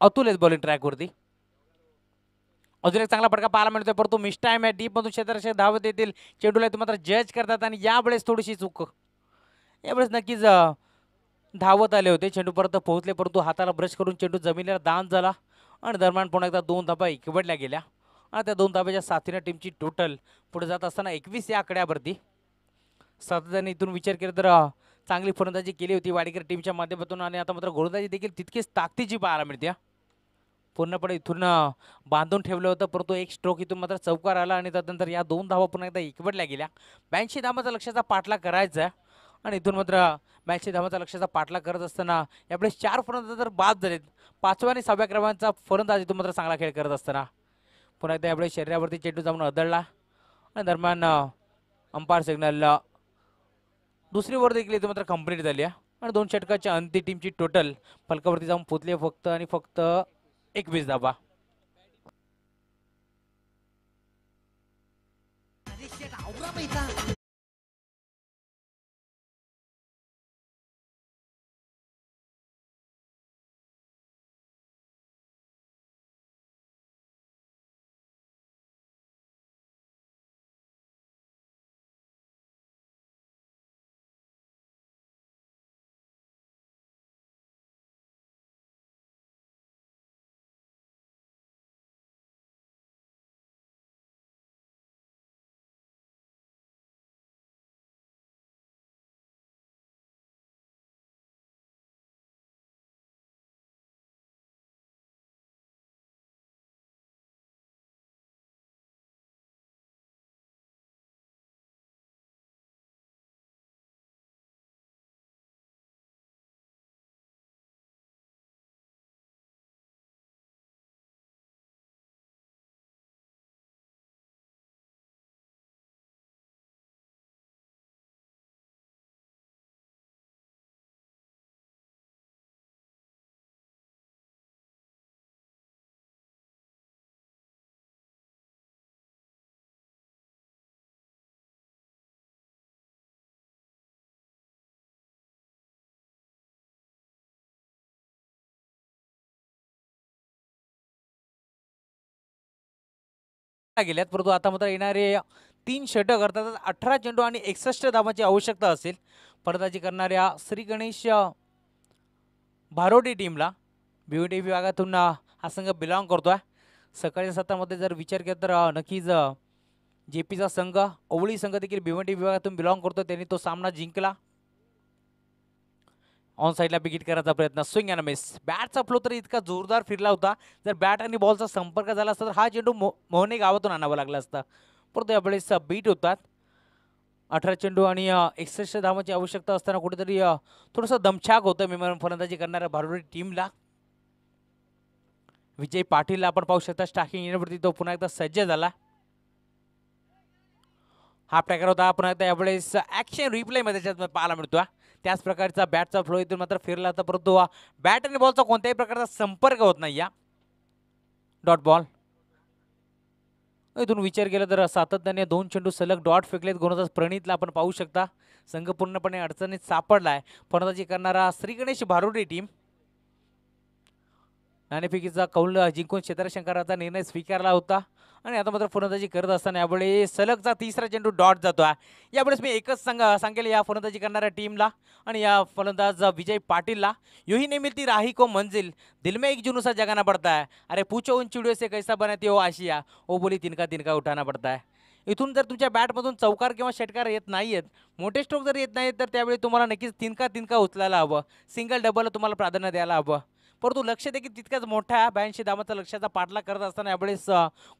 अतुल आहेत बॉलिंग ट्रॅक वरती. अजून एक चांगला फटका पाहायला मिळतोय परंतु मिस टाइम आहे. डीप मधून क्षेत्ररक्षक धावत येतील. चेंडूला मात्र जज करतात आणि यावेळेस थोडीशी चूक. यावेळेस नक्कीच धावत आले होते. चेंडू परत पोहोचले परंतु हाताला ब्रश करून चेंडू जमिनीला दान झाला आणि दरम्यान पुन्हा एकदा 2 धाबा इकडल्या गेल्या आणि त्या 2 धाब्याच्या साथीने टीमची टोटल पुढे जात असताना 21 या आकड्यावरती. सातत्याने इथून विचार केला तर चांगली फलंदाजी केली होती वाडीकर टीमच्या माध्यमातून आणि आता मात्र गोलंदाजी देखील तितकीच ताकदीची पाहायला मिळते. पूर्णपणे इथून बांधून ठेवलं होतं परंतु एक स्ट्रोक इथून मात्र चौकार आला आणि त्यानंतर या 2 धावा पुन्हा एकदा इकडल्या गेल्या. 82 धावांचा लक्ष्याचा पाठलाग करायचा आणि इथून मात्र 82 धावांचा लक्ष्याचा पाठलाग करत असताना यापुढे 4 फलंदाज तर बाद झालेत. 5व्या आणि 6व्या क्रमांकाचा फलंदाज इथून मात्र चांगला खेळ करत असताना पुन्हा एकदा यापुढे शरीरावरती चेंडू जाऊन आदळला आणि दरम्यान अंपायर सिग्नल दुसरी ओव्हर देखील इथून मात्र कंप्लीट झाली आणि 2 षटकाच्या अंती टीमची टोटल फलकावरती जाऊन पोचली फक्त आणि फक्त 21 धावा. गेल्यात परंतु आता मात्र येणारे 3 षटक अर्थात 18 चेंडू आणि 61 धावांची आवश्यकता असेल फलंदाजी करणाऱ्या श्री गणेश भारोडी टीमला. भिवंडी विभागातून हा संघ बिलॉंग करतोय. सकाळच्या सत्रामध्ये जर विचार केला तर नक्कीच जेपीचा संघ ओवळी संघ देखील भिवंडी विभागातून बिलॉंग करतो. त्यांनी तो सामना जिंकला. ऑन साईडला बिगिट करायचा प्रयत्न स्विंग अँड मिस. बॅटचा फ्लो तर इतका जोरदार फिरला होता जर बॅट आणि बॉलचा संपर्क झाला असता तर हा चेंडू मोहने गावातून आणावा लागला असता परंतु यावेळेस बीट होतात. 18 चेंडू आणि 61 धावांची आवश्यकता असताना कुठेतरी थोडंसं दमछाक होतं मी फलंदाजी करणाऱ्या भारुडी टीमला. विजय पाटील आपण पाहू शकता स्टार्टिंग येण्यावरती तो पुन्हा एकदा सज्ज झाला. हा प्रकार होता पुन्हा एकदा यावेळेस ॲक्शन रिप्लेमध्ये त्याच्यात पाहायला मिळतो. त्याच प्रकारचा बॅटचा फ्लो इथून मात्र फिरला होता परंतु बॅट आणि बॉलचा कोणत्याही प्रकारचा संपर्क होत नाही. या डॉट बॉल इथून विचार केला तर सातत्याने 2 चेंडू सलग डॉट फेकलेत. गोलंदाज प्रणितला आपण पाहू शकता संघ पूर्णपणे अडचणीत सापडलाय. फलंदाजी करणारा श्री गणेश भारुडी टीम नाणेफेकीचा कौल जिंकून क्षेत्रशंकराचा निर्णय स्वीकारला होता आणि आता मात्र फलंदाजी करत असताना यावेळी सलगचा तिसरा चेंडू डॉट जातोय. यावेळेस मी एकच सांगेल या फलंदाजी करणाऱ्या टीमला आणि या फलंदाज विजय पाटीलला, यू ही नहीं मिलती राही को मंजिल, दिल में एक जुनूसा जगाना पड़ता है, अरे पूछो उन चिड़ियों से कैसा बनाते हो आशिया, ओ बोली तिनका तिनका उठाना पड़ता है. इथून जर तुमच्या बॅटमधून चौकार किंवा षटकार येत नाहीयेत, मोठे स्ट्रोक जर येत नाहीत तर त्यावेळी तुम्हाला नक्कीच तिनका तिनका उचलायला हवं. सिंगल डबल तुम्हाला प्राधान्य द्यायला हवं. परंतु लक्ष देखील तितकाच मोठा 82 धावांचा लक्ष्याचा पाठलाग करत असताना यावेळेस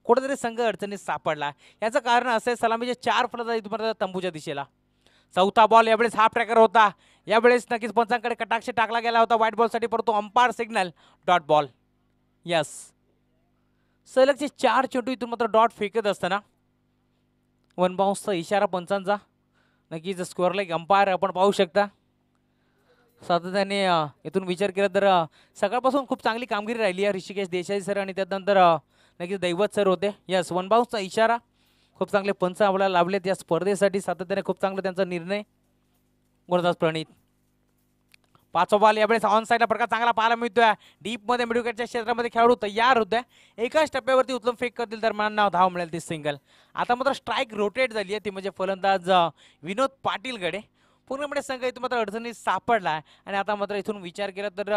कुठेतरी संघ अडचणीत सापडला. याचं कारण असे सलामीचे 4 फलंदाज तुम्हाला तंबूच्या दिशेला. चौथा बॉल यावेळेस हा प्रकार होता. यावेळेस नक्कीच पंचांकडे कटाक्ष टाकला गेला होता व्हाईट बॉलसाठी परंतु umpire signal dot ball. Yes सलगचे 4 चेंडू इथून मात्र डॉट फेकत असताना वन बाउन्सचा इशारा पंचांचा. नक्कीच स्कोअरला एक अंपायर आपण पाहू शकता. सातत्याने इथून विचार केला तर सकाळपासून खूप चांगली कामगिरी राहिली आहे ऋषिकेश देसाई सर आणि त्यानंतर नक्कीच दैवत सर होते. यस वन बाउन्सचा इशारा. खूप चांगले पंच आम्हाला लाभलेत या स्पर्धेसाठी. सातत्याने खूप चांगला त्यांचा निर्णय. गोलंदाज प्रणित. 5वा बॉल यावेळेस ऑन साईडला प्रकार चांगला पाहायला मिळतोय. डीपमध्ये मिडविकेटच्या क्षेत्रामध्ये खेळाडू तयार होते. एकाच टप्प्यावरती उचलून फेक करतील तर मला धाव मिळेल ती सिंगल. आता मात्र स्ट्राईक रोटेट झाली आहे ती म्हणजे फलंदाज विनोद पाटीलकडे. पूर्णपणे संघ इथून मात्र अडचणीत सापडला आणि आता मात्र इथून विचार केला तर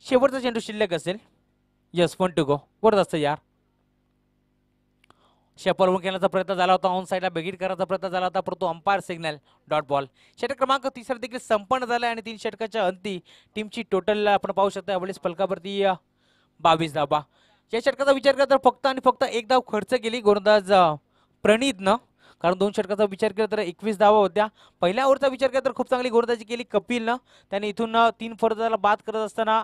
शेवटचा चेंडू शिल्लक असेल. Yes 1 to go. वरत असतं यार. शेपलवून खेळण्याचा प्रयत्न झाला होता. ऑन साईडला बेगीट करायचा प्रयत्न झाला होता परंतु अंपायर सिग्नल डॉट बॉल. षटक क्रमांक 3 देखील संपन्न झाला आणि 3 षटकाच्या अंती टीमची टोटल आपण पाहू शकता यावेळेस फलकावरती 22 धावा. या षटकाचा विचार केला तर फक्त आणि फक्त एक धाव खर्च केली गोलंदाज प्रणितनं. कारण 2 षटकाचा विचार केला तर 21 धावा होत्या. पहिल्या ओव्हरचा विचार केला तर खूप चांगली गोलंदाजी केली कपिलनं. त्याने इथून 3 फलंदाजाला बाद करत असताना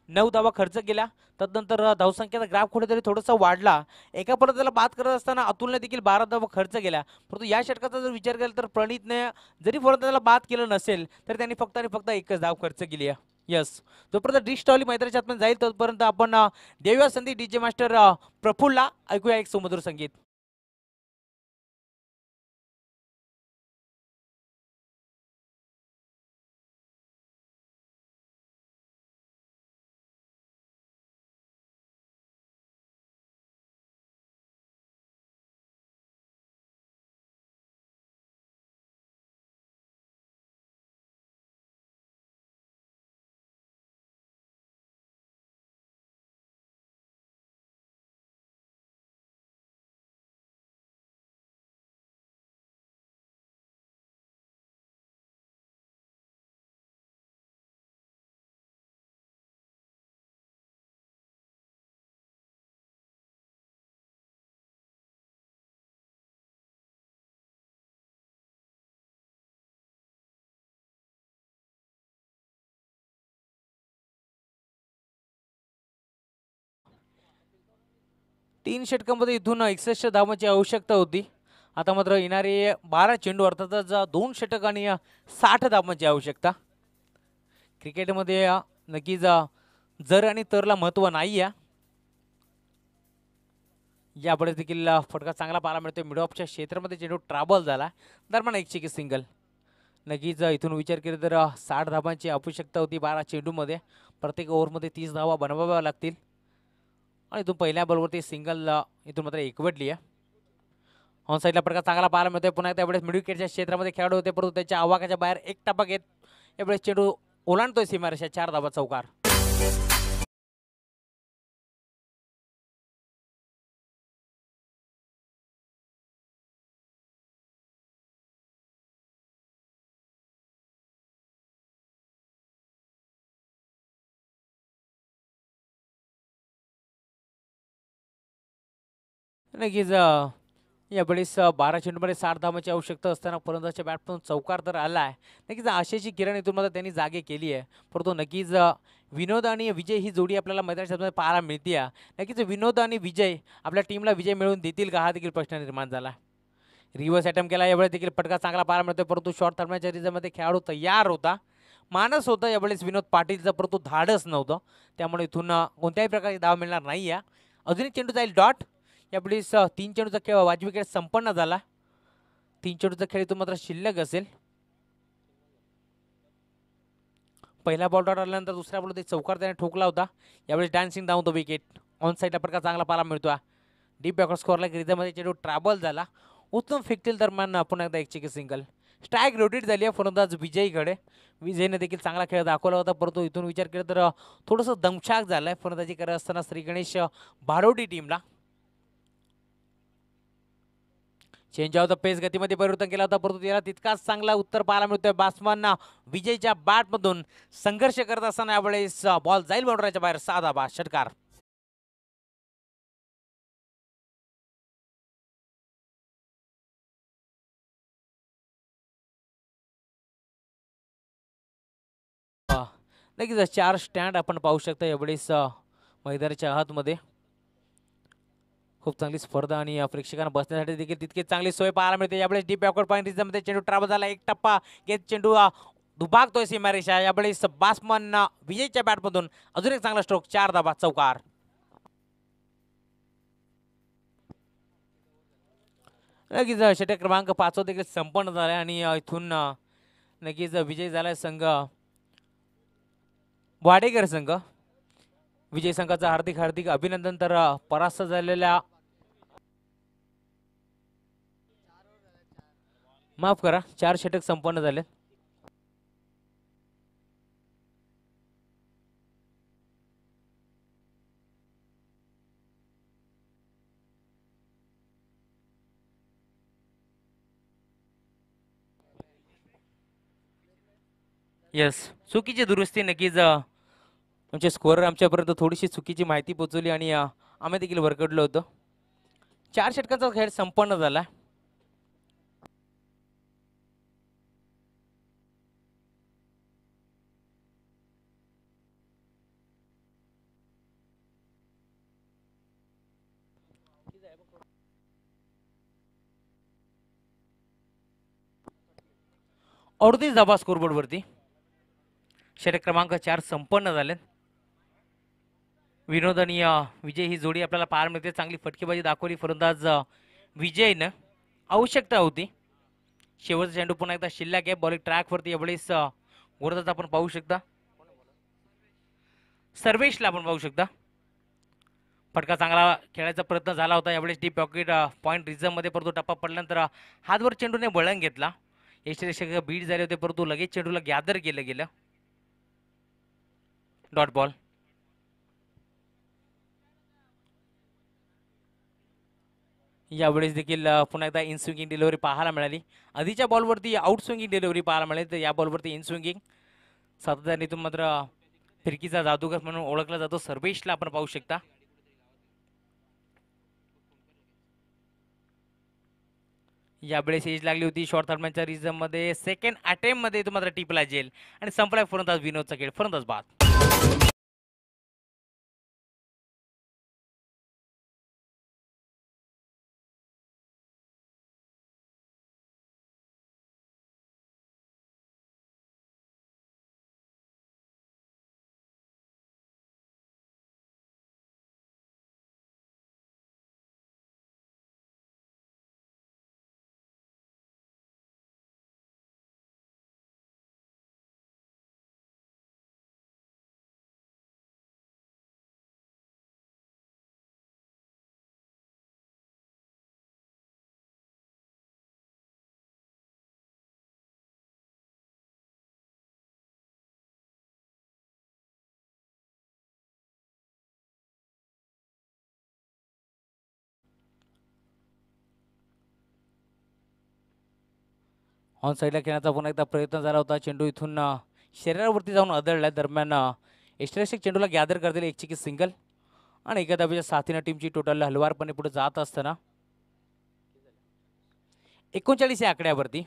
9 धावा खर्च केल्या. तदनंतर धावसंख्येचा ग्राफ कुठेतरी थोडासा वाढला. एका फलंदाजाला बाद करत असताना अतुलने देखील 12 धावा खर्च केल्या. परंतु या षटकाचा जर विचार केला तर प्रणितने जरी फलंदाजाला बाद केलं नसेल तर त्यांनी फक्त आणि फक्त एकच धाव खर्च केली आहे. यस जोपर्यंत डिस्टॉली मैदानाच्या आतमध्ये जाईल तोपर्यंत आपण देऊया संधी डीजे मास्टर प्रफुल्लला. ऐकूया एक सुमधुर संगीत. तीन षटकांमध्ये इथून 61 धावांची आवश्यकता होती. आता मात्र येणारे 12 चेंडू अर्थातच 2 षटक आणि 60 धावांची आवश्यकता. क्रिकेटमध्ये नक्कीच जर आणि तरला महत्त्व नाही आहे. यापुढे देखील फटका चांगला पाहायला मिळतोय. मिड ऑफच्या क्षेत्रामध्ये चेंडू ट्रॅव्हल झाला दरम्यान एक चिकी सिंगल. नक्कीच इथून विचार केला तर 60 धावांची आवश्यकता होती 12 चेंडूमध्ये. प्रत्येक ओव्हरमध्ये 30 धावा बनवाव्या लागतील आणि इथून पहिल्या बॉलवरती सिंगल इथून मात्र एकवटली आहे. ऑन साईडला प्रकार चांगला पाहायला मिळतोय. पुन्हा त्यावेळेस मिड विकेटच्या क्षेत्रामध्ये खेळाडू होते परंतु त्याच्या आवाकाच्या बाहेर एक टप्पा घेत यावेळेस चेंडू ओलांडतोय सीमारेषा. 4 धावा चौकार. नक्कीच यावेळेस 12 चेंडूमध्ये 60 धावांची आवश्यकता असताना फलंदाजच्या बॅटमधून चौकार तर आला आहे. नक्कीच आशेची किरण इथून मात्र त्यांनी जागे केली आहे. परंतु नक्कीच विनोद आणि विजय ही जोडी आपल्याला मैदानामध्ये पाहायला मिळते आहे. नक्कीच विनोद आणि विजय आपल्या टीमला विजय मिळवून देतील का, हा देखील प्रश्न निर्माण झाला. रिव्हर्स अटेम्प्ट केला, यावेळेस देखील फटका चांगला पाहायला मिळतोय, परंतु शॉर्ट थर्माच्या रिझममध्ये खेळाडू तयार होता, मानस होता यावेळेस विनोद पाटीलचं, परंतु धाडस नव्हतं. त्यामुळे इथून कोणत्याही प्रकारची धाव मिळणार नाही आहे. अजून एक चेंडू जाईल डॉट. यावेळेस 3 चेंडूचा खेळ वाजवी खेळ संपन्न झाला. 3 चेंडूचा खेळ इथून मात्र शिल्लक असेल. पहिला बॉल डॉट आल्यानंतर दुसऱ्या बॉल चौकार त्याने ठोकला होता. यावेळेस dancing down the wicket. On साईडला फटका चांगला पाहायला मिळतोय. डीप बॅकवर्ड स्कोअरला रिझममध्ये चेंडू ट्रॅबल झाला. उत्तम फेकतील दरम्यान पुन्हा एकदा एक चिकी सिंगल. स्ट्राईक रोटेट झाली आहे फलंदाज विजयकडे. विजयने देखील चांगला खेळ दाखवला होता, परंतु इथून विचार केला तर थोडंसं दमछाक झालाय फलंदाजी करत असताना श्री गणेश भारोडी टीमला. चेंज ऑफ द पेस गतीमध्ये परिवर्तन केला होता, परंतु त्याला तितकाच चांगला उत्तर पाहायला मिळतोय बॅट्समन विजयच्या बॅटमधून. संघर्ष करत असताना यावेळेस बॉल जाईल बाउंड्रीच्या बाहेर. 6 धावा षटकार. नक्कीच 4 स्टँड आपण पाहू शकता यावेळेस मैदानाच्या आतमध्ये. खूप चांगली स्पर्धा आणि प्रेक्षकांना बसण्यासाठी देखील तितकी चांगली सोय पाहायला मिळते. यावेळेस डीप बॅकवर्ड पॉईंट रिझममध्ये चेंडू ट्रॅव्हल झाला, एक टप्पा घेत चेंडू दुभागतोय सीमारेषा. यावेळेस बॅट्समन विजयच्या बॅटमधून अजून एक चांगला स्ट्रोक. 4 धावा चौकार. नक्कीच षटक क्रमांक 5 देखील संपन्न झालाय आणि इथून नक्कीच विजय झालाय संघ वाडेकर संघ. विजय संघाचं हार्दिक हार्दिक अभिनंदन. तर परास्त झालेल्या, माफ करा, 4 षटक संपन्न झाले. येस, चुकीची दुरुस्ती. नक्कीच आमचे स्कोअर आमच्यापर्यंत थोडीशी चुकीची माहिती पोहोचवली आणि आम्ही देखील वरकडलो होतो. 4 षटकांचा खेळ संपन्न झाला. अडतीस धावा स्कोरबोर्डवरती. षटक क्रमांक 4 संपन्न झाले. विनोद आणि विजय ही जोडी आपल्याला पाहायला मिळते. चांगली फटकेबाजी दाखवली फलंदाज विजयनं. आवश्यकता होती. शेवटचा चेंडू पुन्हा एकदा शिल्लक आहे बॉलिंग ट्रॅकवरती. यावेळेस गोलंदाज आपण पाहू शकता, सर्वेशला आपण पाहू शकता. फटका चांगला खेळायचा प्रयत्न झाला होता यावेळेस डीप पॉकेट पॉईंट रिझममध्ये, परंतु टप्पा पडल्यानंतर हातवर चेंडूने वळण घेतला. यष्टीरक्षक बीट झाले होते, परंतु लगेच चेंडूला गॅदर केलं गेलं. Dot ball. यावेळेस देखील पुन्हा एकदा इन स्विंगिंग डिलिव्हरी पाहायला मिळाली. आधीच्या बॉलवरती आउट स्विंगिंग डिलिव्हरी पाहायला मिळाली, तर या बॉलवरती इन स्विंगिंग. सातत्याने इथून मात्र फिरकीचा जादूगर म्हणून ओळखला जातो सर्वेशला आपण पाहू शकता. यावेळेस एज लागली होती शॉर्ट थर्मॅनच्या रिझम मध्ये. सेकंड अटेम्प्ट मध्ये तो मात्र टिपला जेल आणि संपलाय फलंदाज विनोदचा खेळ. फलंदाज बाद. ऑन साईडला खेळण्याचा पुन्हा एकदा प्रयत्न झाला होता. चेंडू इथून शरीरावरती जाऊन आदळला. दरम्यान यष्टीरक्षक चेंडूला गॅदर करतील. एक चिकी सिंगल आणि एका धावेच्या साथीनं टीमची टोटल हलवारपणे पुढे जात असताना 39 या आकड्यावरती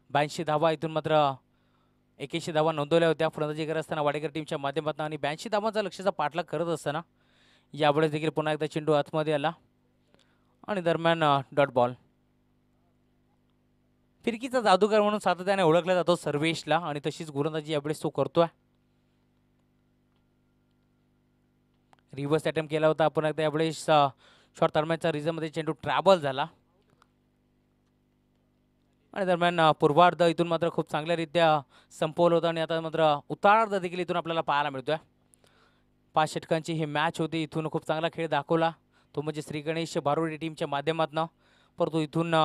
82 धावा इथून मात्र 81 धावा नोंदवल्या होत्या फलंदाजी करत असताना वाडेकर टीमच्या माध्यमातून आणि 82 धावांचा लक्ष्याचा पाठलाग करत असताना यावेळेस देखील पुन्हा एकदा चेंडू आतमध्ये आला आणि दरम्यान डॉट बॉल. फिरकीचा जादूगार म्हणून सातत्याने ओळखला जातो सर्वेशला आणि तशीच गोलंदाजी यावेळेस तो करतोय. रिव्हर्स अटेम्प्ट केला होता पुन्हा एकदा यावेळेस शॉर्ट दरम्यानच्या रिझनमध्ये चेंडू ट्रॅव्हल झाला आणि दरम्यान पूर्वार्ध इथून मात्र खूप चांगल्यारीत्या संपवलं होतं आणि आता मात्र उत्तरार्ध देखील इथून आपल्याला पाहायला मिळतोय. 5 षटकांची ही मॅच होती. इथून खूप चांगला खेळ दाखवला तो म्हणजे श्री गणेश बारोडी टीमच्या माध्यमातून, परंतु इथून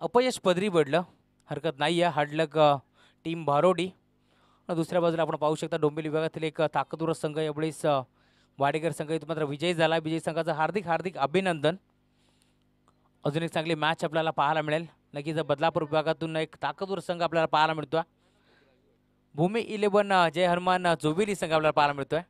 अपयश पदरी पडलं. हरकत नाही आहे, हार्डलक टीम बारोडी. दुसऱ्या बाजूला आपण पाहू शकता डोंबिवली विभागातील एक ताकदवर संघ यावेळेस वाडेकर संघ इथं मात्र विजयी झाला. विजयी संघाचं हार्दिक हार्दिक अभिनंदन. अजून एक चांगली मॅच आपल्याला पाहायला मिळेल. नक्कीच बदलापूर विभागातून एक ताकदवर संघ आपल्याला पाहायला मिळतोय. भूमी 11 जय हनुमान जोबिली संघ आपल्याला पाहायला मिळतोय.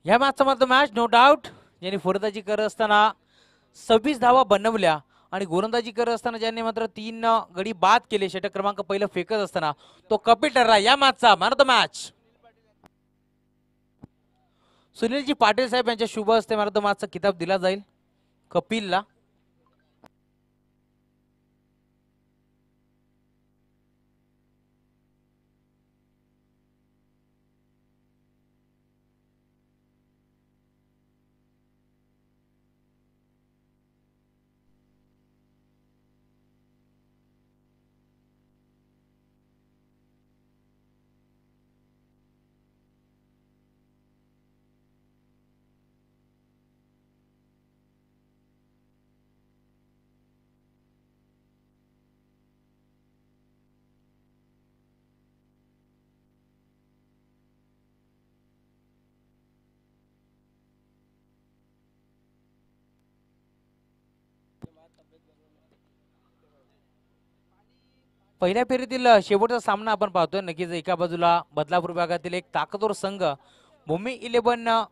या मॅचचा मात्र मॅच नो डाऊट ज्यांनी फलंदाजी करत असताना 26 धावा बनवल्या आणि गोलंदाजी करत असताना ज्यांनी मात्र 3 गडी बाद केले षटक क्रमांक पहिलं फेकत असताना तो कपिल ठरला या मॅचचा man of the match. Sunil ji Patil साहेब यांच्या शुभ हस्ते मॅन ऑफ द मॅचचा किताब दिला जाईल कपिलला. पहिल्या फेरीतील शेवटचा सामना आपण पाहतोय. नक्कीच एका बाजूला बदलापूर विभागातील एक ताकदवर संघ भूमी 11